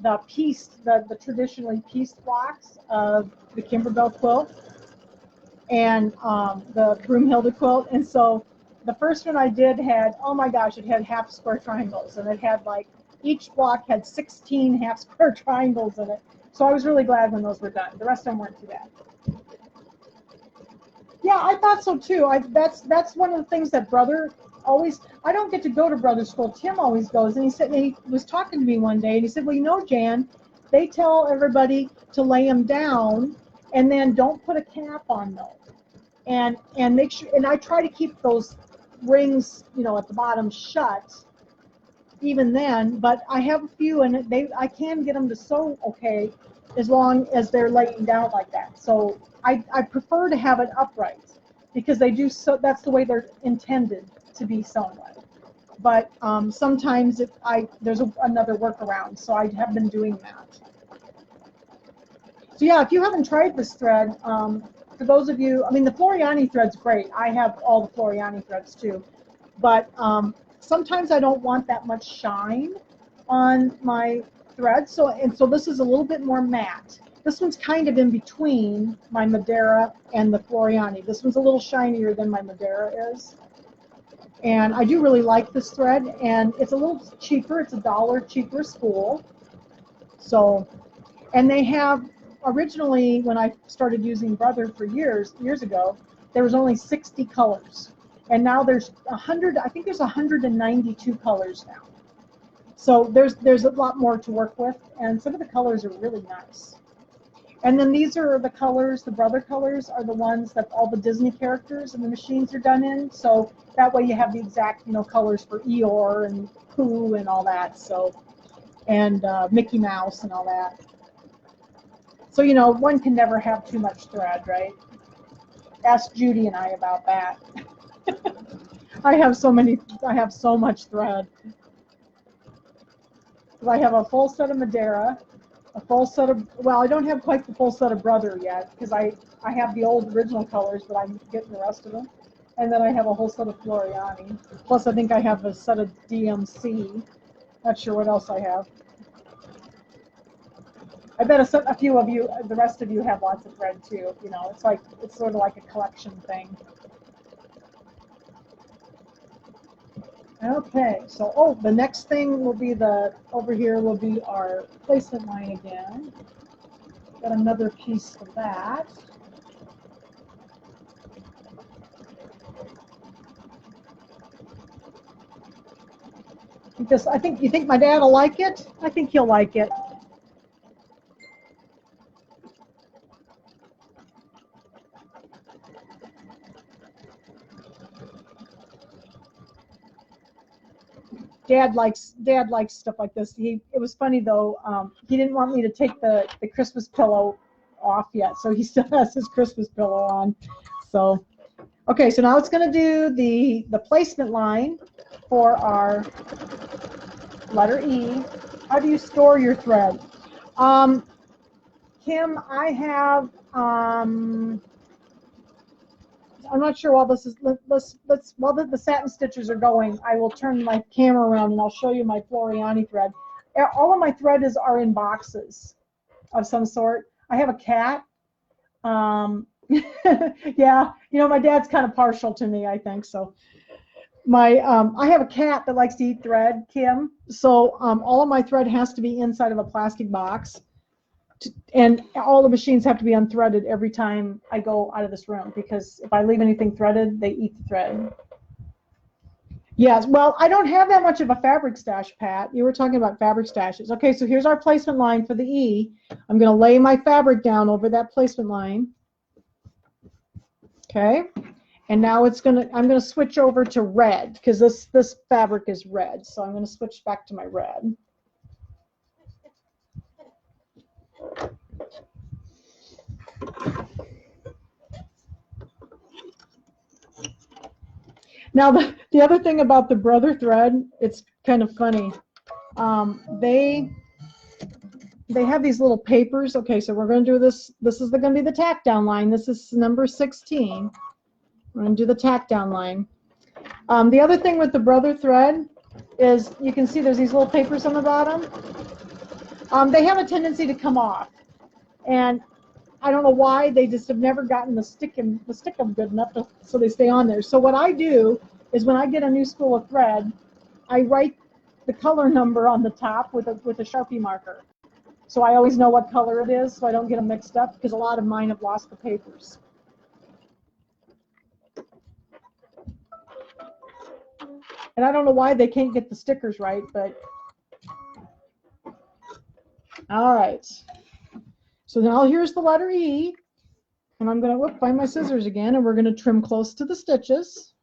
the traditionally pieced blocks of the Kimberbell quilt and the Broomhilda quilt. And so the first one I did had, oh my gosh, it had half square triangles, and it had like, each block had 16 half square triangles in it. So I was really glad when those were done. The rest of them weren't too bad. Yeah, I thought so too. That's one of the things that Brother always, I don't get to go to Brother school. Tim always goes, and he was talking to me one day, and he said, well, you know, Jan, they tell everybody to lay them down and then don't put a cap on those. And make sure, and I try to keep those rings, you know, at the bottom shut even then, but I have a few, and I can get them to sew okay as long as they're laying down like that. So I prefer to have it upright because they do, so that's the way they're intended to be sewn with. But sometimes there's another workaround, so I have been doing that. So yeah, if you haven't tried this thread, for those of you, I mean, the Floriani thread's great. I have all the Floriani threads too, but sometimes I don't want that much shine on my thread. So this is a little bit more matte. This one's kind of in between my Madeira and the Floriani. This one's a little shinier than my Madeira is. And I do really like this thread, and it's a little cheaper. It's $1 cheaper spool. So, and they have, originally when I started using Brother for years ago, there was only 60 colors. And now there's 100, I think there's 192 colors now. So there's a lot more to work with, and some of the colors are really nice. And then these are the colors, the Brother colors are the ones that all the Disney characters and the machines are done in. So that way you have the exact, you know, colors for Eeyore and Pooh and all that. So, and Mickey Mouse and all that. So, you know, one can never have too much thread, right? Ask Judy and I about that. I have so much thread. I have a full set of Madeira, a full set of, well, I don't have quite the full set of Brother yet because I have the old original colors, but I'm getting the rest of them. And then I have a whole set of Floriani. Plus I think I have a set of DMC. Not sure what else I have. I bet a few of you, the rest of you have lots of thread too. You know, it's sort of like a collection thing. Okay, so the next thing will be over here will be our placement line again. Got another piece for that. You think my dad will like it? I think he'll like it. Dad likes stuff like this. It was funny though. He didn't want me to take the Christmas pillow off yet, so he still has his Christmas pillow on. So, okay, so now it's going to do the placement line for our letter E. How do you store your thread? Kim, I have. I'm not sure while this is, while the satin stitches are going, I will turn my camera around and I'll show you my Floriani thread. All of my thread are in boxes of some sort. I have a cat. Yeah, you know, my dad's kind of partial to me, I think, so. I have a cat that likes to eat thread, Kim, so all of my thread has to be inside of a plastic box. And all the machines have to be unthreaded every time I go out of this room, because if I leave anything threaded, they eat the thread. Yes, well, I don't have that much of a fabric stash, Pat. You were talking about fabric stashes. Okay, so here's our placement line for the E. I'm going to lay my fabric down over that placement line. Okay, and now I'm going to switch over to red, because this fabric is red, so I'm going to switch back to my red. Now, the other thing about the brother thread, it's kind of funny. They have these little papers. Okay, so we're going to do this. This is going to be the tack down line. This is number 16. We're going to do the tack down line. The other thing with the brother thread is you can see there's these little papers on the bottom. They have a tendency to come off, and I don't know why. They just have never gotten the stick them good enough so they stay on there. So what I do is when I get a new spool of thread, I write the color number on the top with a Sharpie marker. So I always know what color it is, so I don't get them mixed up, because a lot of mine have lost the papers. And I don't know why they can't get the stickers right, but all right. So now here's the letter E, and I'm going to find my scissors again, and we're going to trim close to the stitches.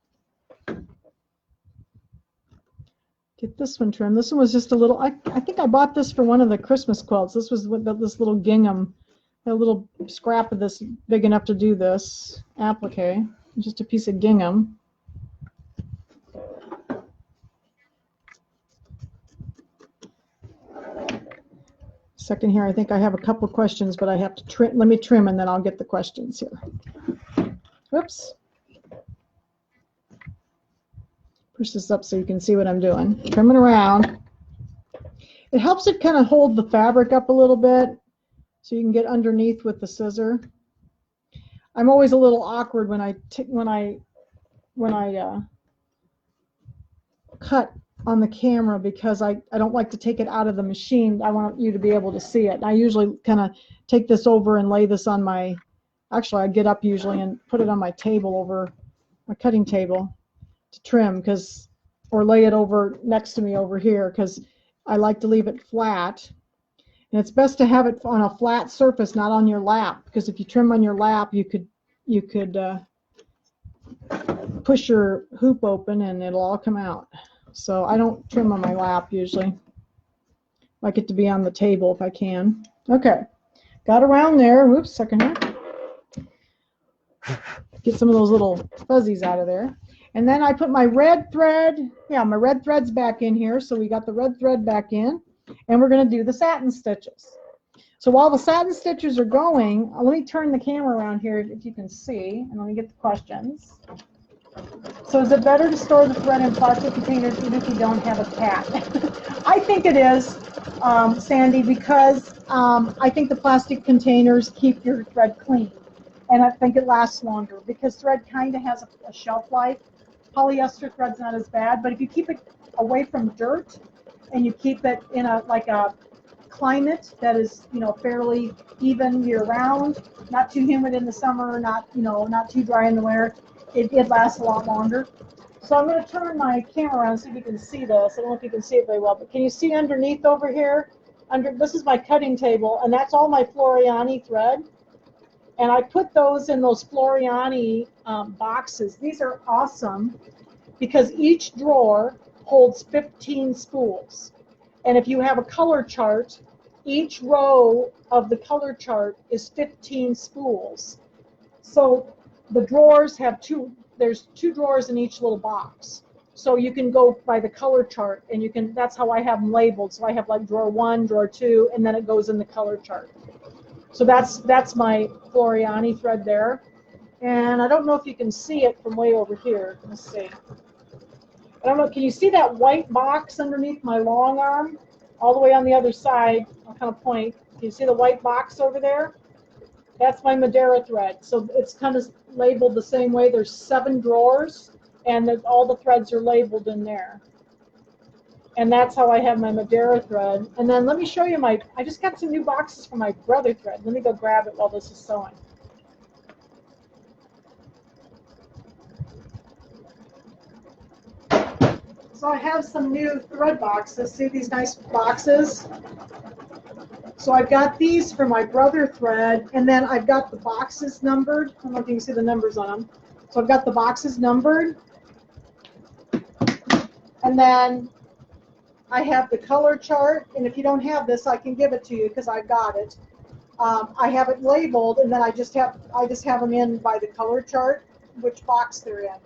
Get this one trimmed. This one was just a little, I think I bought this for one of the Christmas quilts. This was this little gingham, a little scrap of this big enough to do this applique, just a piece of gingham. Second here, I think I have a couple questions, but I have to trim. Let me trim, and then I'll get the questions here. Whoops. Push this up so you can see what I'm doing. Trimming around. It helps it kind of hold the fabric up a little bit, so you can get underneath with the scissor. I'm always a little awkward when I cut on the camera, because I don't like to take it out of the machine. I want you to be able to see it. And I usually kind of take this over and lay this on my, actually I get up usually and put it on my table, over my cutting table to trim, or lay it over next to me over here, because I like to leave it flat. And it's best to have it on a flat surface, not on your lap, because if you trim on your lap, you could push your hoop open and it'll all come out. So I don't trim on my lap usually. I like it to be on the table if I can. Okay, got around there. Whoops, second here. Get some of those little fuzzies out of there. And then I put my red thread, my red thread's back in here. So we got the red thread back in, and we're going to do the satin stitches. So while the satin stitches are going, let me turn the camera around here if you can see, and let me get the questions. So is it better to store the thread in plastic containers even if you don't have a cat? I think it is, Sandy, because I think the plastic containers keep your thread clean. And I think it lasts longer, because thread kind of has a shelf life. Polyester thread's not as bad, but if you keep it away from dirt and you keep it in a climate that is fairly even year round, not too humid in the summer, not too dry in the winter, it lasts a lot longer. So I'm going to turn my camera around so you can see this. I don't know if you can see it very well, but can you see underneath over here? This is my cutting table, and that's all my Floriani thread. And I put those in those Floriani boxes. These are awesome because each drawer holds 15 spools. And if you have a color chart, each row of the color chart is 15 spools. So the drawers have there's two drawers in each little box. So you can go by the color chart, and that's how I have them labeled. So I have like drawer 1, drawer 2, and then it goes in the color chart. So that's my Floriani thread there. And I don't know if you can see it from way over here. Let's see. I don't know, can you see that white box underneath my long arm? All the way on the other side, I'll kind of point. Can you see the white box over there? That's my Madeira thread. So it's kind of labeled the same way. There's 7 drawers, and all the threads are labeled in there. And that's how I have my Madeira thread. And then let me show you I just got some new boxes for my brother thread. Let me go grab it while this is sewing. So I have some new thread boxes. See these nice boxes? So I've got these for my brother thread, and then I've got the boxes numbered. I don't know if you can see the numbers on them. So I've got the boxes numbered. And then I have the color chart, and if you don't have this, I can give it to you because I've got it. I have it labeled, and then I just have them in by the color chart, which box they're in.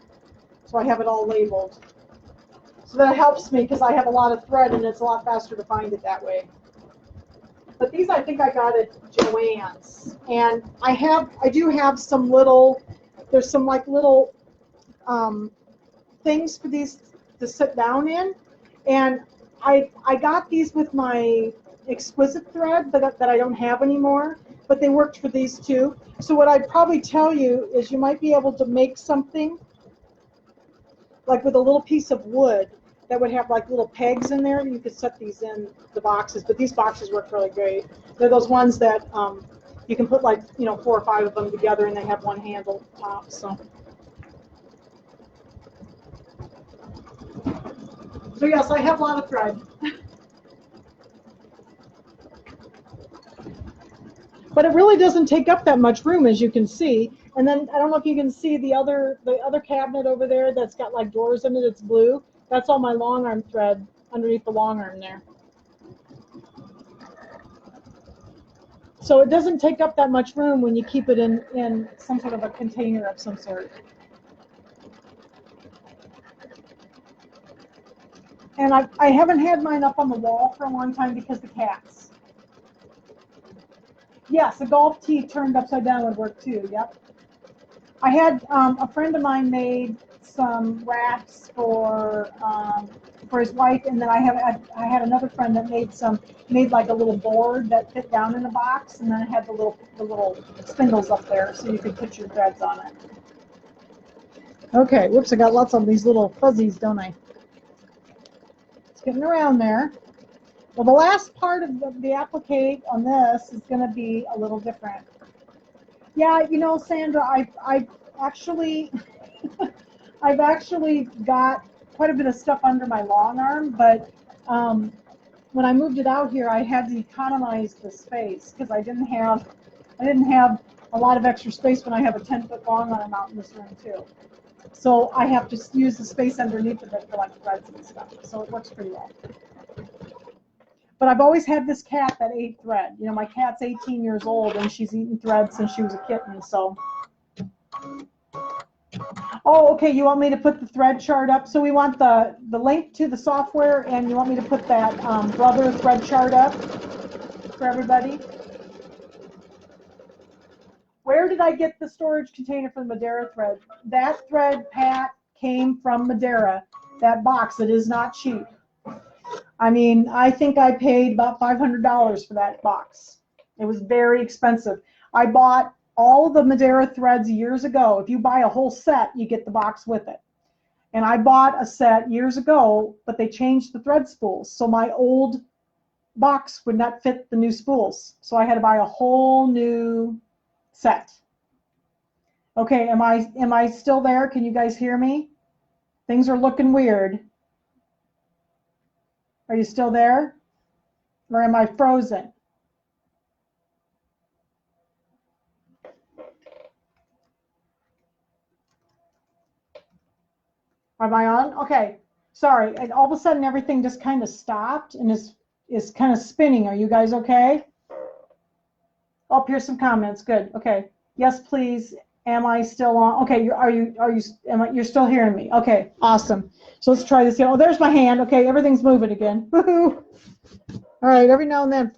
So I have it all labeled. So that helps me because I have a lot of thread and it's a lot faster to find it that way. But these I think I got at Joann's. And I do have some little, there's some like little things for these to sit down in. And I got these with my exquisite thread that I don't have anymore, but they worked for these too. So what I'd probably tell you is you might be able to make something like with a little piece of wood that would have like little pegs in there. You could set these in the boxes, but these boxes work really great. They're those ones that you can put like, 4 or 5 of them together and they have one handle top. So yes, I have a lot of thread. But it really doesn't take up that much room, as you can see. And then I don't know if you can see the other cabinet over there that's got like drawers in it. It's blue. That's all my long arm thread underneath the long arm there. So it doesn't take up that much room when you keep it in some sort of a container of some sort. And I haven't had mine up on the wall for a long time because the cats. Yes, a golf tee turned upside down would work too. Yep. I had a friend of mine made some racks for his wife, and then I had another friend that made like a little board that fit down in the box, and then it had the little spindles up there so you could put your threads on it. Okay, whoops, I got lots of these little fuzzies, don't I? It's getting around there. Well, the last part of the applique on this is going to be a little different. Yeah, Sandra, I've actually I've actually got quite a bit of stuff under my long arm, but when I moved it out here, I had to economize the space because I didn't have a lot of extra space when I have a 10-foot long arm out in this room too. So I have to use the space underneath of it for like threads and stuff. So it works pretty well. But I've always had this cat that ate thread. My cat's 18 years old and she's eaten thread since she was a kitten. So, oh, okay. You want me to put the thread chart up? So we want the link to the software, and you want me to put that Brother thread chart up for everybody? Where did I get the storage container for the Madeira thread? That thread, Pat, came from Madeira. That box, it is not cheap. I mean, I think I paid about $500 for that box. It was very expensive. I bought all the Madeira threads years ago. If you buy a whole set, you get the box with it. And I bought a set years ago, but they changed the thread spools. So my old box would not fit the new spools. So I had to buy a whole new set. Okay, am I still there? Can you guys hear me? Things are looking weird. Are you still there? Or am I frozen? Am I on? Okay. Sorry. And all of a sudden everything just kind of stopped and is kind of spinning. Are you guys okay? Oh, here's some comments. Good. Okay. Yes, please. Am I still on? Okay. You're still hearing me? Okay. Awesome. So let's try this again. Oh, there's my hand. Okay. Everything's moving again. Woohoo. All right. Every now and then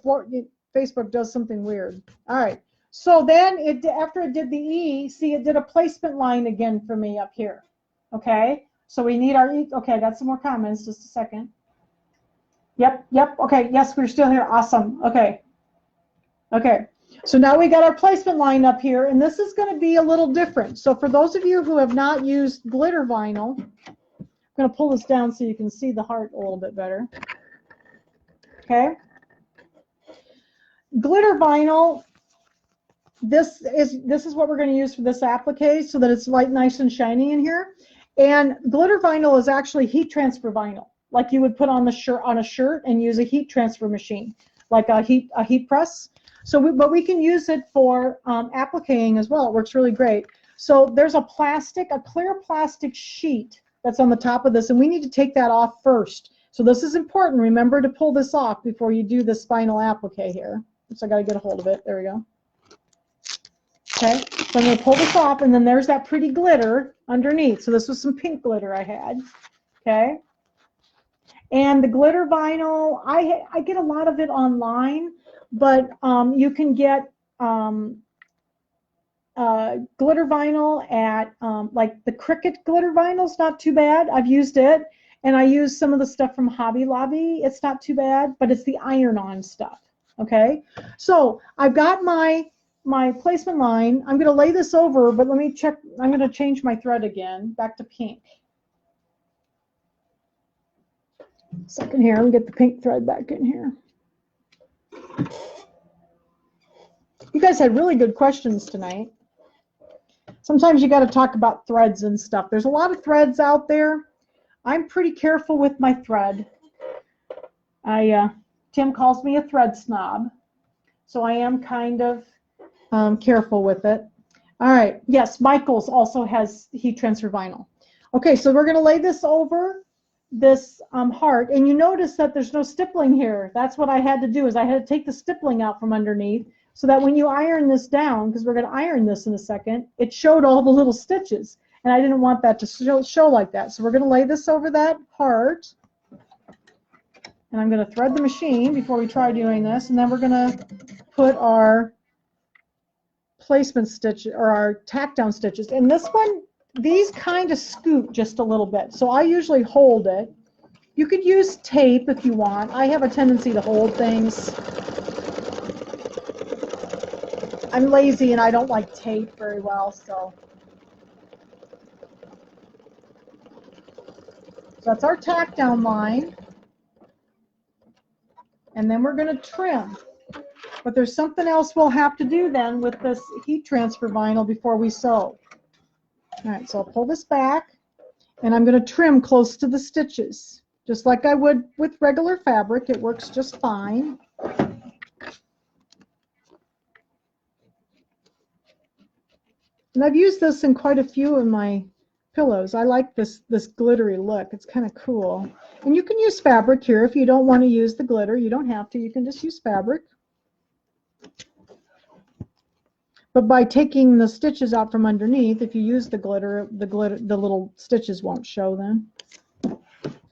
Facebook does something weird. All right. So then after it did the E, see, it did a placement line again for me up here. Okay. So we need our E. Okay. I got some more comments. Just a second. Yep. Okay. Yes, we're still here. Awesome. Okay. Okay. So now we got our placement line up here, and this is going to be a little different. So for those of you who have not used glitter vinyl, I'm going to pull this down so you can see the heart a little bit better. Okay. Glitter vinyl, this is what we're going to use for this applique so that it's nice and shiny in here. And glitter vinyl is actually heat transfer vinyl, like you would put on a shirt and use a heat transfer machine, like a heat press. So, but we can use it for appliquing as well. It works really great. So there's a clear plastic sheet that's on the top of this, and we need to take that off first. So this is important. Remember to pull this off before you do this final applique here. So I got to get a hold of it. There we go. Okay, so I'm going to pull this off, and then there's that pretty glitter underneath. So this was some pink glitter I had. Okay, and the glitter vinyl, I get a lot of it online, but you can get glitter vinyl at like the Cricut glitter vinyl is not too bad. I've used it, and I use some of the stuff from Hobby Lobby. It's not too bad, but it's the iron-on stuff. Okay, so I've got my placement line. I'm going to lay this over, but let me check. I'm going to change my thread again back to pink. Second here, let me get the pink thread back in here. You guys had really good questions tonight. Sometimes you got to talk about threads and stuff. There's a lot of threads out there. I'm pretty careful with my thread. Tim calls me a thread snob, so I am kind of careful with it. All right. Yes, Michael's also has heat transfer vinyl. Okay, so we're going to lay this over this heart, and you notice that there's no stippling here. That's what I had to do, is I had to take the stippling out from underneath so that when you iron this down, because we're going to iron this in a second, it showed all the little stitches, and I didn't want that to show like that. So we're going to lay this over that heart, and I'm going to thread the machine before we try doing this, and then we're going to put our placement stitch or our tack down stitches. And this one, these kind of scoot just a little bit, so I usually hold it. You could use tape if you want. I have a tendency to hold things. I'm lazy and I don't like tape very well, so that's our tack down line. And then we're going to trim. But there's something else we'll have to do then with this heat transfer vinyl before we sew. All right, so I'll pull this back, and I'm going to trim close to the stitches, just like I would with regular fabric. It works just fine. And I've used this in quite a few of my pillows. I like this glittery look. It's kind of cool. And you can use fabric here if you don't want to use the glitter. You don't have to. You can just use fabric. But by taking the stitches out from underneath, if you use the glitter, the little stitches won't show then.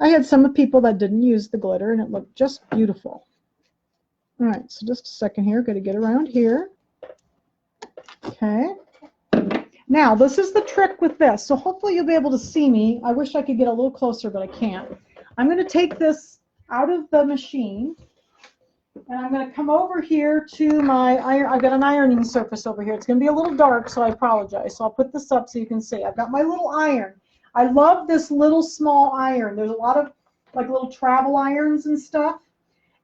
I had some people that didn't use the glitter, and it looked just beautiful. All right, so just a second here. Got to get around here. Okay. Now, this is the trick with this. So hopefully you'll be able to see me. I wish I could get a little closer, but I can't. I'm going to take this out of the machine, and I'm going to come over here to my iron. I've got an ironing surface over here. It's going to be a little dark, so I apologize. So I'll put this up so you can see. I've got my little iron. I love this little small iron. There's a lot of like little travel irons and stuff.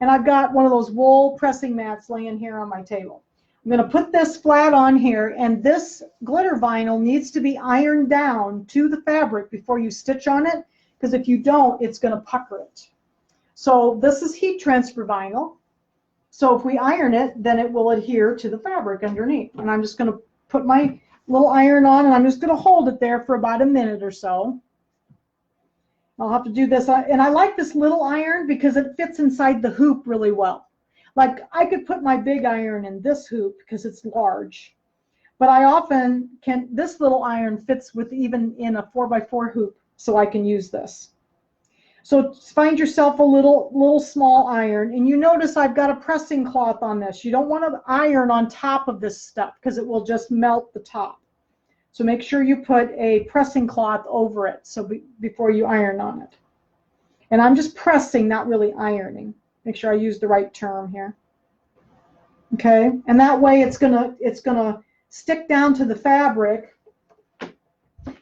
And I've got one of those wool pressing mats laying here on my table. I'm going to put this flat on here, and this glitter vinyl needs to be ironed down to the fabric before you stitch on it, because if you don't, it's going to pucker it. So this is heat transfer vinyl. So if we iron it, then it will adhere to the fabric underneath. And I'm just going to put my little iron on, and I'm just going to hold it there for about a minute or so. I'll have to do this. And I like this little iron because it fits inside the hoop really well. Like I could put my big iron in this hoop because it's large. But I often can, this little iron fits with even in a 4x4 hoop, so I can use this. So find yourself a little small iron, and you notice I've got a pressing cloth on this. You don't want to iron on top of this stuff because it will just melt the top. So make sure you put a pressing cloth over it before you iron on it. And I'm just pressing, not really ironing. Make sure I use the right term here. Okay, and that way it's gonna stick down to the fabric.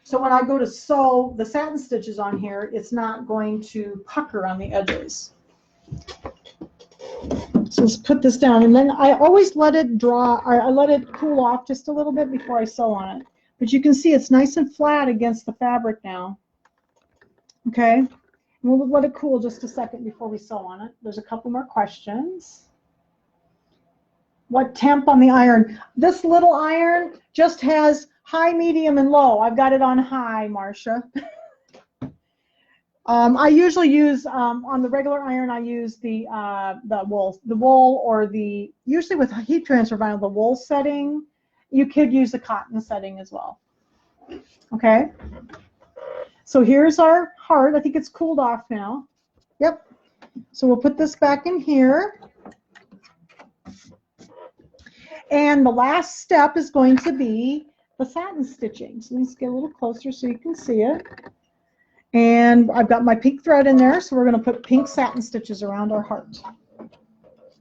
So when I go to sew the satin stitches on here, it's not going to pucker on the edges. So let's put this down, and then I always let it dry, or I let it cool off just a little bit before I sew on it. But you can see it's nice and flat against the fabric now. Okay, and we'll let it cool just a second before we sew on it. There's a couple more questions. What temp on the iron? This little iron just has high, medium, and low. I've got it on high, Marcia. I usually use on the regular iron. I use the wool, or usually with heat transfer vinyl, the wool setting you could use a cotton setting as well. Okay. So here's our heart. I think it's cooled off now. Yep. So we'll put this back in here. And the last step is going to be the satin stitching. So let's get a little closer so you can see it. And I've got my pink thread in there, so we're going to put pink satin stitches around our heart.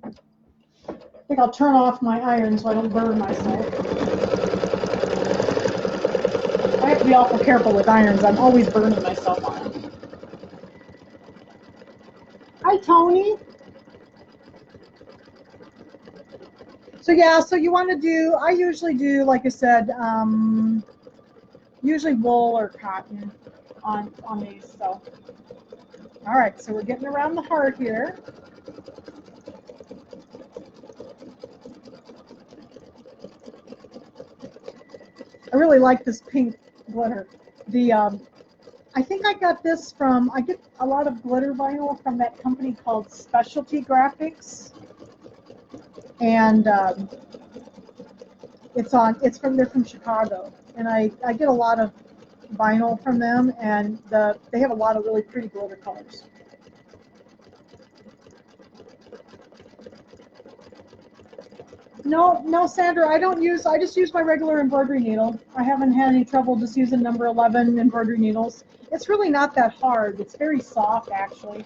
I think I'll turn off my iron so I don't burn myself. I have to be awful careful with irons. I'm always burning myself on them. Hi, Tony. So yeah, so you want to do, I usually do, like I said, usually wool or cotton on these. So, all right, so we're getting around the heart here. I really like this pink glitter. I think I got this from, I get a lot of glitter vinyl from that company called Specialty Graphics. And they're from Chicago, and I get a lot of vinyl from them, and they have a lot of really pretty glitter colors. No, Sandra, I just use my regular embroidery needle. I haven't had any trouble just using number 11 embroidery needles. It's really not that hard. It's very soft, actually,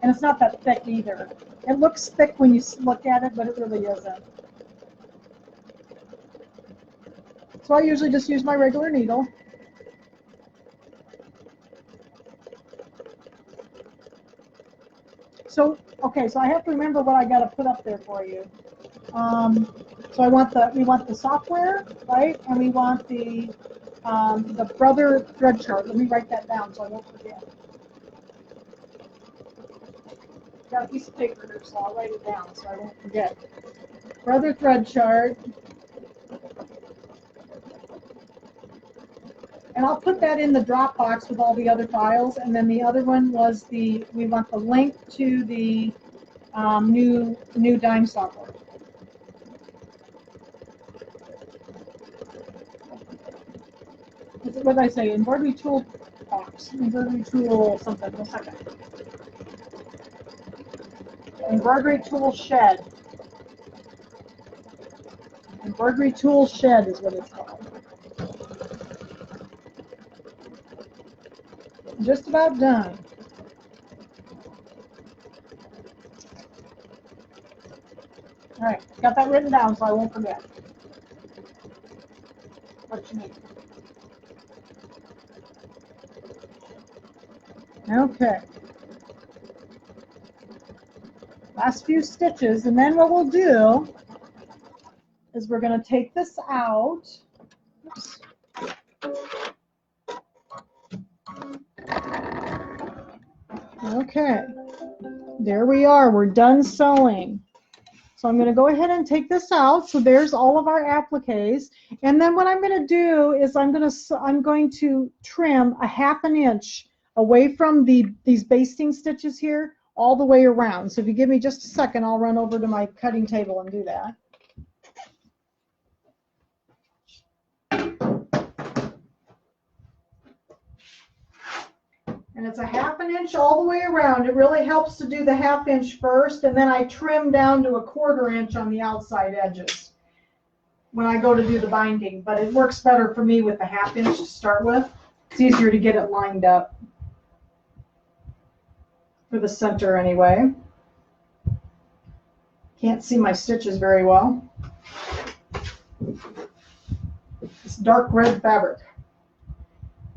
and it's not that thick either. It looks thick when you look at it, but it really isn't. So I usually just use my regular needle. So, okay, so I have to remember what I got to put up there for you. So we want the software, right? And we want the Brother thread chart. Let me write that down so I won't forget. Got a piece of paper here, so I'll write it down so I won't forget. Brother thread chart. And I'll put that in the Dropbox with all the other files. And then the other one was we want the link to the new dime software. What did I say? Embroidery tool box. Embroidery tool something. 1 second. Embroidery tool shed. Embroidery tool shed is what it's called. Just about done. All right, got that written down so I won't forget what you need. Okay. Last few stitches, and then what we'll do is we're going to take this out. Oops. Okay, there we are. We're done sewing. So I'm going to go ahead and take this out. So there's all of our appliques. And then what I'm going to do is I'm going to trim a 1/2 inch away from these basting stitches here all the way around. So if you give me just a second, I'll run over to my cutting table and do that. And it's a 1/2 inch all the way around. It really helps to do the 1/2 inch first, and then I trim down to a 1/4 inch on the outside edges when I go to do the binding. But it works better for me with the 1/2 inch to start with. It's easier to get it lined up for the center anyway. Can't see my stitches very well. It's dark red fabric.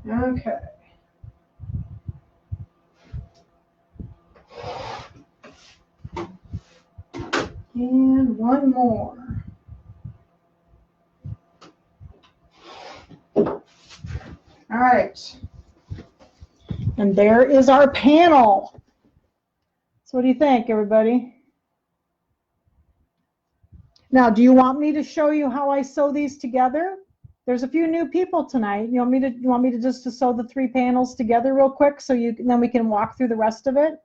Okay. And one more. All right. And there is our panel. So what do you think, everybody? Now, do you want me to show you how I sew these together? There's a few new people tonight. You want me to just sew the 3 panels together real quick so then we can walk through the rest of it?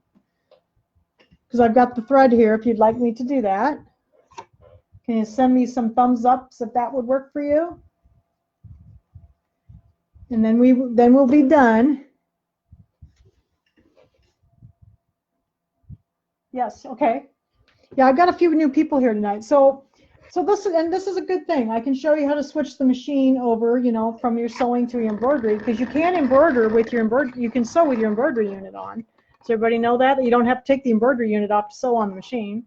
Because I've got the thread here if you'd like me to do that. Can you send me some thumbs ups if that would work for you? And then we'll be done. Yes, okay. Yeah, I've got a few new people here tonight. So this is a good thing. I can show you how to switch the machine over, you know, from your sewing to your embroidery, because you can embroider with your embroidery. You can sew with your embroidery unit on. Does everybody know that? You don't have to take the embroidery unit off to sew on the machine.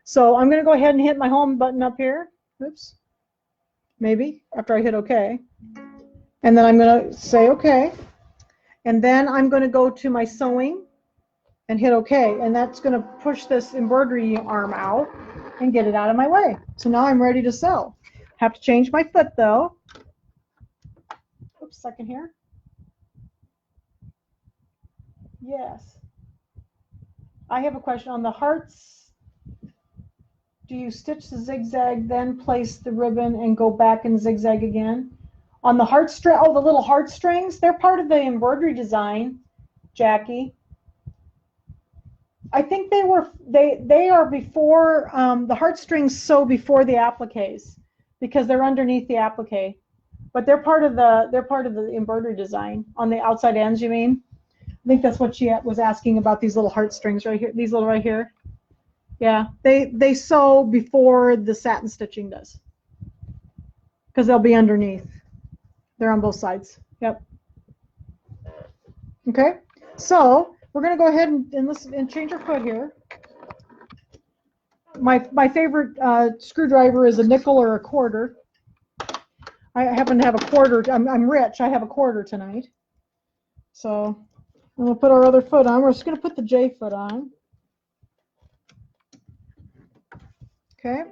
So I'm going to go ahead and hit my home button up here. Oops. Maybe after I hit OK. And then I'm going to say OK. And then I'm going to go to my sewing and hit OK. And that's going to push this embroidery arm out and get it out of my way. So now I'm ready to sew. Have to change my foot though. Oops, second here. Yes. I have a question on the hearts. Do you stitch the zigzag, then place the ribbon and go back and zigzag again? On the heartstring, oh, the little heartstrings, they're part of the embroidery design, Jackie. I think they are before, the heartstrings sew before the appliques because they're underneath the applique. But they're part of the embroidery design on the outside ends, you mean? I think that's what she was asking about, these little heartstrings right here, these little right here. Yeah, they sew before the satin stitching does, because they'll be underneath. They're on both sides. Yep. Okay, so we're going to go ahead and change our foot here. My favorite screwdriver is a nickel or a quarter. I happen to have a quarter. I'm rich. I have a quarter tonight. So we'll put our other foot on. We're just going to put the J foot on. Okay.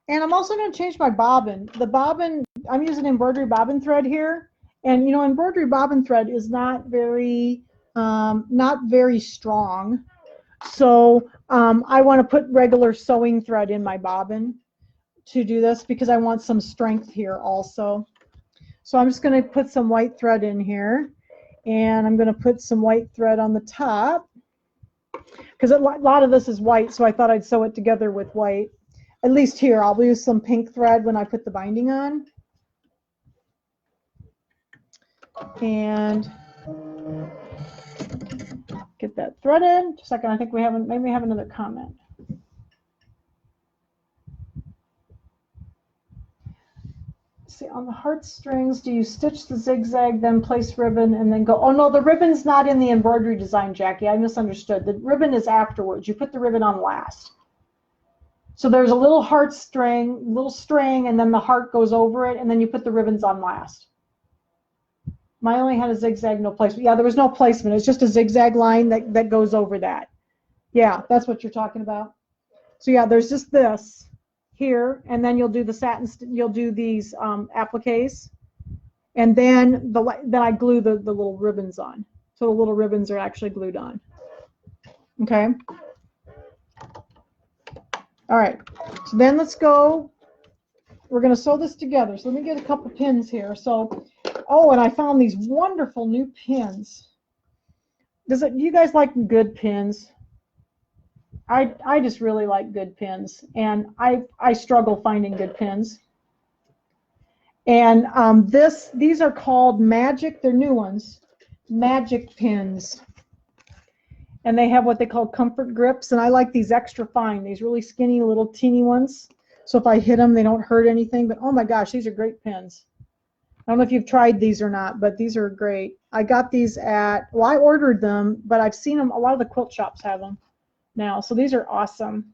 And I'm also going to change my bobbin. The bobbin, I'm using embroidery bobbin thread here. And, you know, embroidery bobbin thread is not very strong. So I want to put regular sewing thread in my bobbin to do this because I want some strength here also. So I'm just going to put some white thread in here. And I'm going to put some white thread on the top, because a lot of this is white, so I thought I'd sew it together with white. At least here, I'll use some pink thread when I put the binding on. And get that thread in. Just a second, I think maybe we have another comment. See, on the heartstrings, do you stitch the zigzag, then place ribbon, and then go? Oh no, the ribbon's not in the embroidery design, Jackie. I misunderstood. The ribbon is afterwards. You put the ribbon on last. So there's a little little string, and then the heart goes over it, and then you put the ribbons on last. Mine only had a zigzag, no placement. Yeah, there was no placement. It's just a zigzag line that goes over that. Yeah, that's what you're talking about. So yeah, there's just this here, and then you'll do the satin, you'll do these appliques, and then I glue the little ribbons on. So the little ribbons are actually glued on. Okay. All right. So then let's go. We're going to sew this together. So let me get a couple pins here. So, oh, and I found these wonderful new pins. Do you guys like good pins? I just really like good pins, and I struggle finding good pins. And these are called Magic. They're new ones, Magic pins, and they have what they call comfort grips. And I like these extra fine, these really skinny little teeny ones. So if I hit them, they don't hurt anything. But oh my gosh, these are great pins. I don't know if you've tried these or not, but these are great. I got these I ordered them, but I've seen them. A lot of the quilt shops have them now, so these are awesome.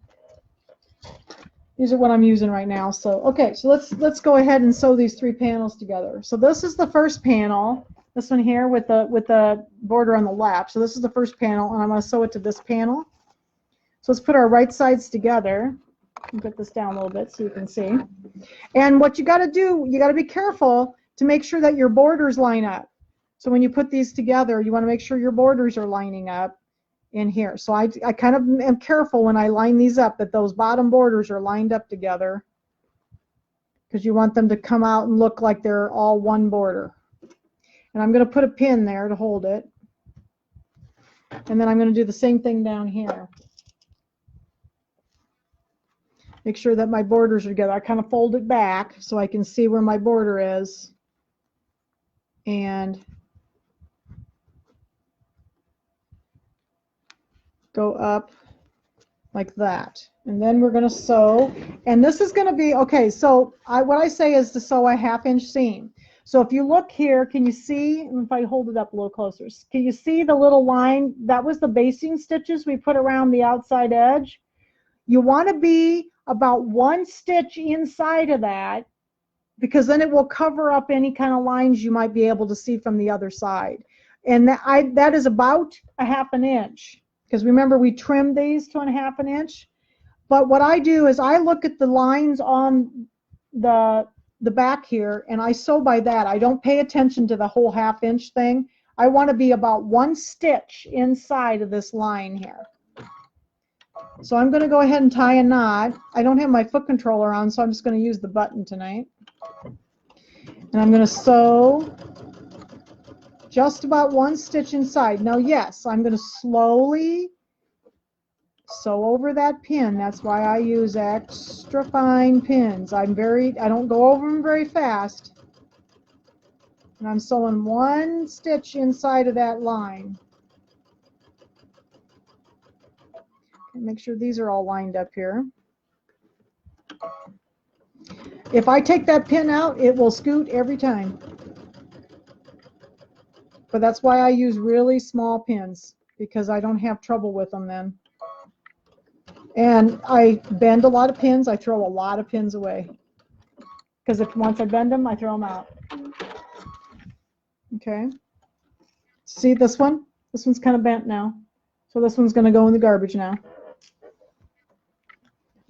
These are what I'm using right now. So okay, so let's go ahead and sew these 3 panels together. So this is the first panel, this one here with the border on the left. So this is the first panel, and I'm going to sew it to this panel. So let's put our right sides together. I'll put this down a little bit so you can see. And what you got to do, you got to be careful to make sure that your borders line up. So when you put these together, you want to make sure your borders are lining up in here. So I kind of am careful when I line these up that those bottom borders are lined up together, because you want them to come out and look like they're all one border. And I'm going to put a pin there to hold it. And then I'm going to do the same thing down here. Make sure that my borders are together. I kind of fold it back so I can see where my border is. And go up like that. And then we're going to sew. And this is going to be, okay, so what I say is to sew a 1/2 inch seam. So if you look here, can you see, if I hold it up a little closer, can you see the little line? That was the basting stitches we put around the outside edge. You want to be about 1 stitch inside of that, because then it will cover up any kind of lines you might be able to see from the other side. And that is about a 1/2 inch, because remember we trimmed these to a 1/2 inch. But what I do is I look at the lines on the back here, and I sew by that. I don't pay attention to the whole 1/2 inch thing. I want to be about 1 stitch inside of this line here. So I'm going to go ahead and tie a knot. I don't have my foot controller on, so I'm just going to use the button tonight. And I'm going to sew just about 1 stitch inside. Now, yes, I'm going to slowly sew over that pin. That's why I use extra fine pins. I don't go over them very fast. And I'm sewing 1 stitch inside of that line. Make sure these are all lined up here. If I take that pin out, it will scoot every time. But that's why I use really small pins, because I don't have trouble with them then. And I bend a lot of pins. I throw a lot of pins away, because once I bend them, I throw them out. Okay. See this one? This one's kind of bent now. So this one's going to go in the garbage now.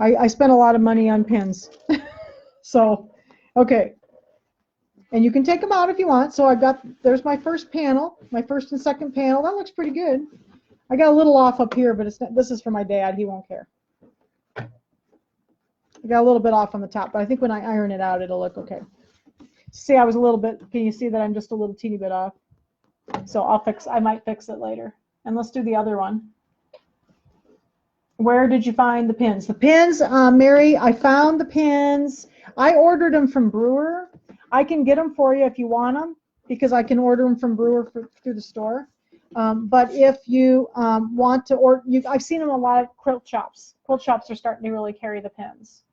I spent a lot of money on pins. So, okay. And you can take them out if you want. So there's my first panel, my first and second panel. That looks pretty good. I got a little off up here, but this is for my dad. He won't care. I got a little bit off on the top, but I think when I iron it out, it'll look okay. See, I was a little bit, can you see that I'm just a little teeny bit off? So I might fix it later. And let's do the other one. Where did you find the pins? The pins, Mary, I found the pins. I ordered them from Brewer. I can get them for you if you want them, because I can order them from Brewer through the store. But if you want to order, I've seen them a lot of quilt shops. Quilt shops are starting to really carry the pins.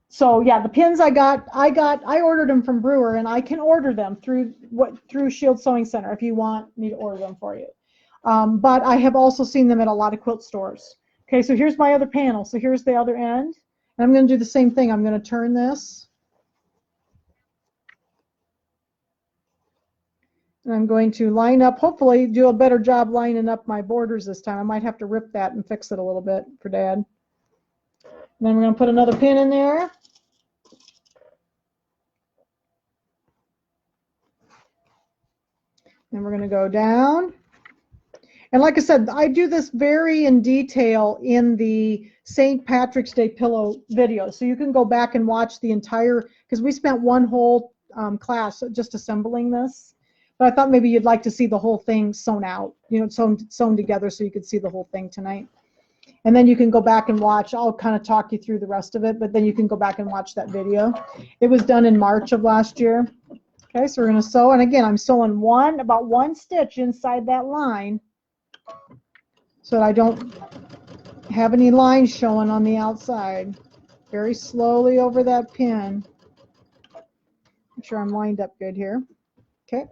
So yeah, the pins I ordered them from Brewer, and I can order them through Shield Sewing Center if you want me to order them for you. But I have also seen them at a lot of quilt stores. Okay, so here's my other panel. So here's the other end. And I'm going to do the same thing. I'm going to turn this. And I'm going to line up, hopefully do a better job lining up my borders this time. I might have to rip that and fix it a little bit for Dad. And then we're going to put another pin in there. Then we're going to go down. And like I said, I do this very in detail in the St. Patrick's Day pillow video. So you can go back and watch the entire, because we spent one whole class just assembling this. But I thought maybe you'd like to see the whole thing sewn out, sewn together, so you could see the whole thing tonight. And then you can go back and watch. I'll kind of talk you through the rest of it, but then you can go back and watch that video. It was done in March of last year. Okay, so we're going to sew. And again, I'm sewing about 1 stitch inside that line, so that I don't have any lines showing on the outside. Very slowly over that pin. Make sure I'm lined up good here. Okay.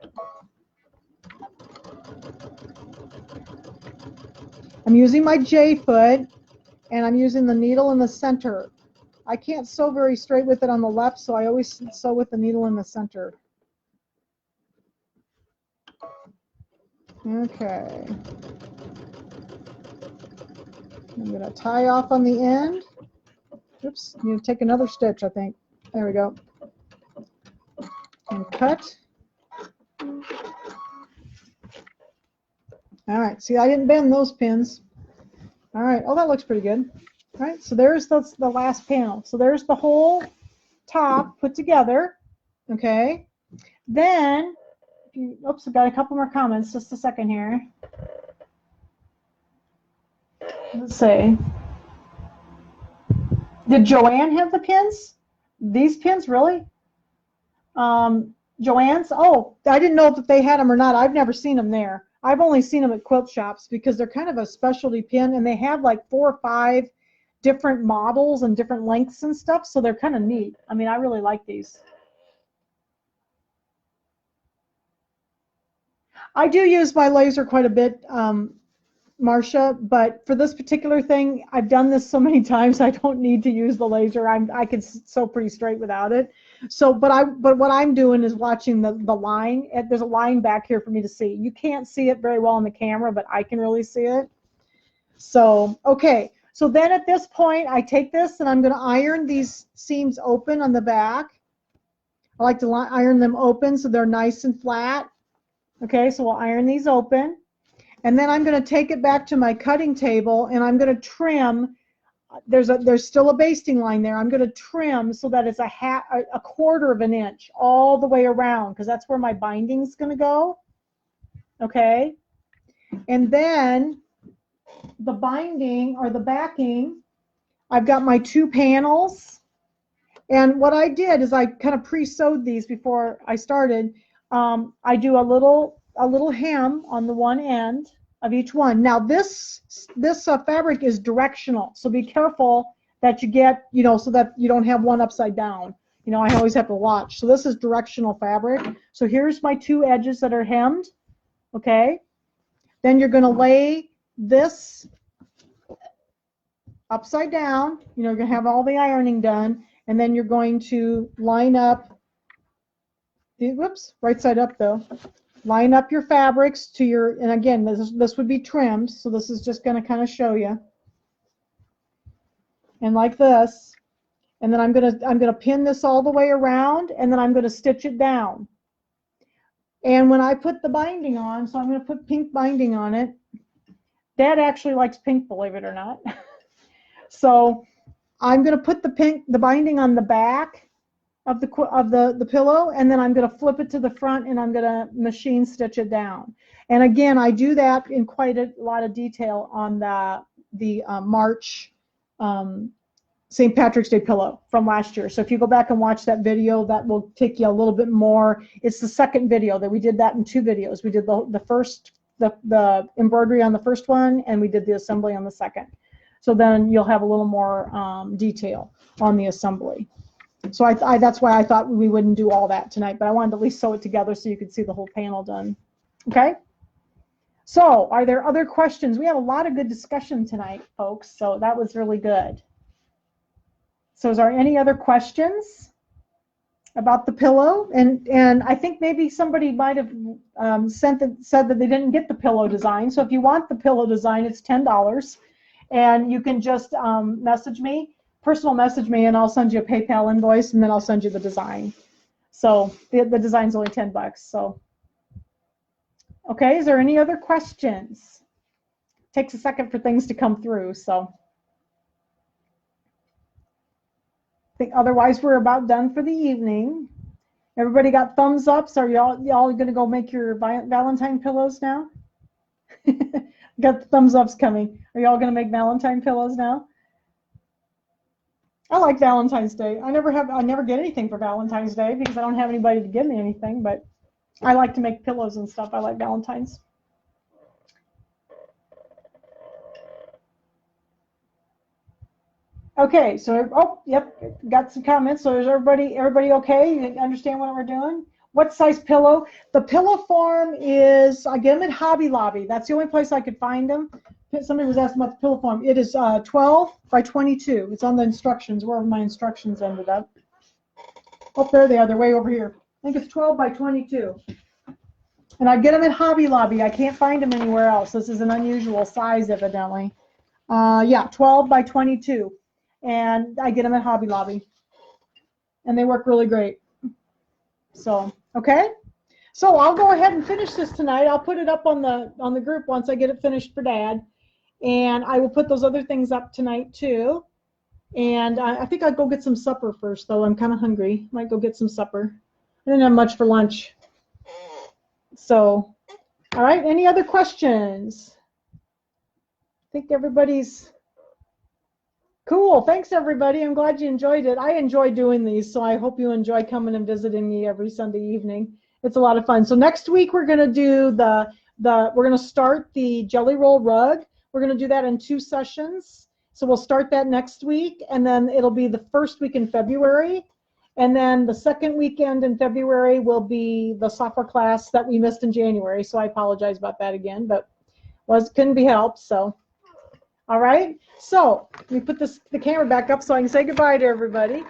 I'm using my J foot, and I'm using the needle in the center. I can't sew very straight with it on the left, so I always sew with the needle in the center. Okay. I'm going to tie off on the end. Oops, you take another stitch, I think. There we go. And cut. All right, see, I didn't bend those pins. All right, oh, that looks pretty good. All right, so there's the last panel. So there's the whole top put together, okay? Then, oops, I've got a couple more comments, just a second here. Let's see. Did Joanne have the pins? These pins, really? Joanne's? Oh, I didn't know if they had them or not. I've never seen them there. I've only seen them at quilt shops because they're kind of a specialty pin, and they have like 4 or 5 different models and different lengths and stuff, so they're kind of neat. I mean, I really like these. I do use my laser quite a bit, Marcia, but for this particular thing, I've done this so many times, I don't need to use the laser. I can sew pretty straight without it. So, but what I'm doing is watching the line. There's a line back here for me to see. You can't see it very well on the camera, but I can really see it. So, okay. So then at this point, I take this and I'm going to iron these seams open on the back. I like to iron them open so they're nice and flat. Okay, so we'll iron these open. And then I'm going to take it back to my cutting table and I'm going to trim. There's still a basting line there. I'm going to trim so that it's a 1/4 of an inch all the way around, because that's where my binding's going to go. Okay. And then the binding or the backing, I've got my 2 panels. And what I did is I kind of pre-sewed these before I started. I do a little hem on the one end of each one. Now this fabric is directional, so be careful that you get, so that you don't have one upside down. I always have to watch. So this is directional fabric. So here's my 2 edges that are hemmed. Okay. Then you're going to lay this upside down. You're going to have all the ironing done, and then you're going to line up. Whoops, right side up though. Line up your fabrics to your, and again, this would be trimmed, so this is just going to kind of show you. And like this, and then I'm going to pin this all the way around, and then I'm going to stitch it down. And when I put the binding on, so I'm going to put pink binding on it. Dad actually likes pink, believe it or not. So I'm going to put the binding on the back of the pillow, and then I'm going to flip it to the front, and I'm going to machine stitch it down. And again, I do that in quite a lot of detail on the March St. Patrick's Day pillow from last year. So if you go back and watch that video, that will take you a little bit more. It's the second video that we did that in 2 videos. We did the first, the embroidery on the first one, and we did the assembly on the second. So then you'll have a little more detail on the assembly. So that's why I thought we wouldn't do all that tonight, but I wanted to at least sew it together so you could see the whole panel done. Okay? So are there other questions? We had a lot of good discussion tonight, folks, so that was really good. So is there any other questions about the pillow? And I think maybe somebody might have said that they didn't get the pillow design. So if you want the pillow design, it's $10. And you can just personal message me, and I'll send you a PayPal invoice, and then I'll send you the design. So the design's only $10. So, okay, is there any other questions? Takes a second for things to come through. So, I think otherwise we're about done for the evening. Everybody got thumbs ups? Are y'all going to go make your Valentine pillows now? Got the thumbs ups coming. Are y'all going to make Valentine pillows now? I like Valentine's Day. I never get anything for Valentine's Day because I don't have anybody to give me anything, but I like to make pillows and stuff. I like Valentine's. Okay, so, oh, yep, got some comments. So is everybody okay? You understand what we're doing? What size pillow? The pillow form is, I get them at Hobby Lobby. That's the only place I could find them. Somebody was asking about the pillow form. It is 12 by 22. It's on the instructions, wherever my instructions ended up. Oh, there they are. They're way over here. I think it's 12 by 22. And I get them at Hobby Lobby. I can't find them anywhere else. This is an unusual size, evidently. Yeah, 12 by 22. And I get them at Hobby Lobby. And they work really great. So, okay. So I'll go ahead and finish this tonight. I'll put it up on the group once I get it finished for Dad. And I will put those other things up tonight too. And I think I'll go get some supper first, though. I'm kind of hungry. Might go get some supper. I didn't have much for lunch. So, all right. Any other questions? I think everybody's Cool. Thanks, everybody. I'm glad you enjoyed it. I enjoy doing these, so I hope you enjoy coming and visiting me every Sunday evening. It's a lot of fun. So next week we're going to do we're going to start the jelly roll rug. We're going to do that in 2 sessions. So we'll start that next week, and then it'll be the first week in February. And then the second weekend in February will be the software class that we missed in January. So I apologize about that again, but couldn't be helped. So. All right, so let me put the camera back up so I can say goodbye to everybody.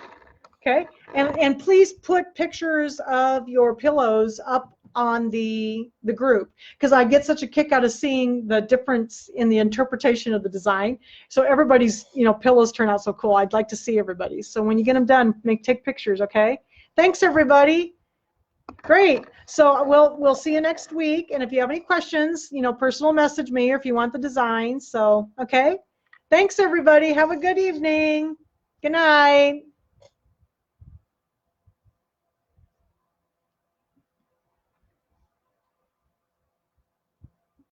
Okay, and please put pictures of your pillows up on the group, because I get such a kick out of seeing the difference in the interpretation of the design. So everybody's pillows turn out so cool. I'd like to see everybody's. So when you get them done, take pictures. Okay. Thanks, everybody. Great. So we'll see you next week. And if you have any questions, personal message me, or if you want the design. So, okay. Thanks, everybody. Have a good evening. Good night.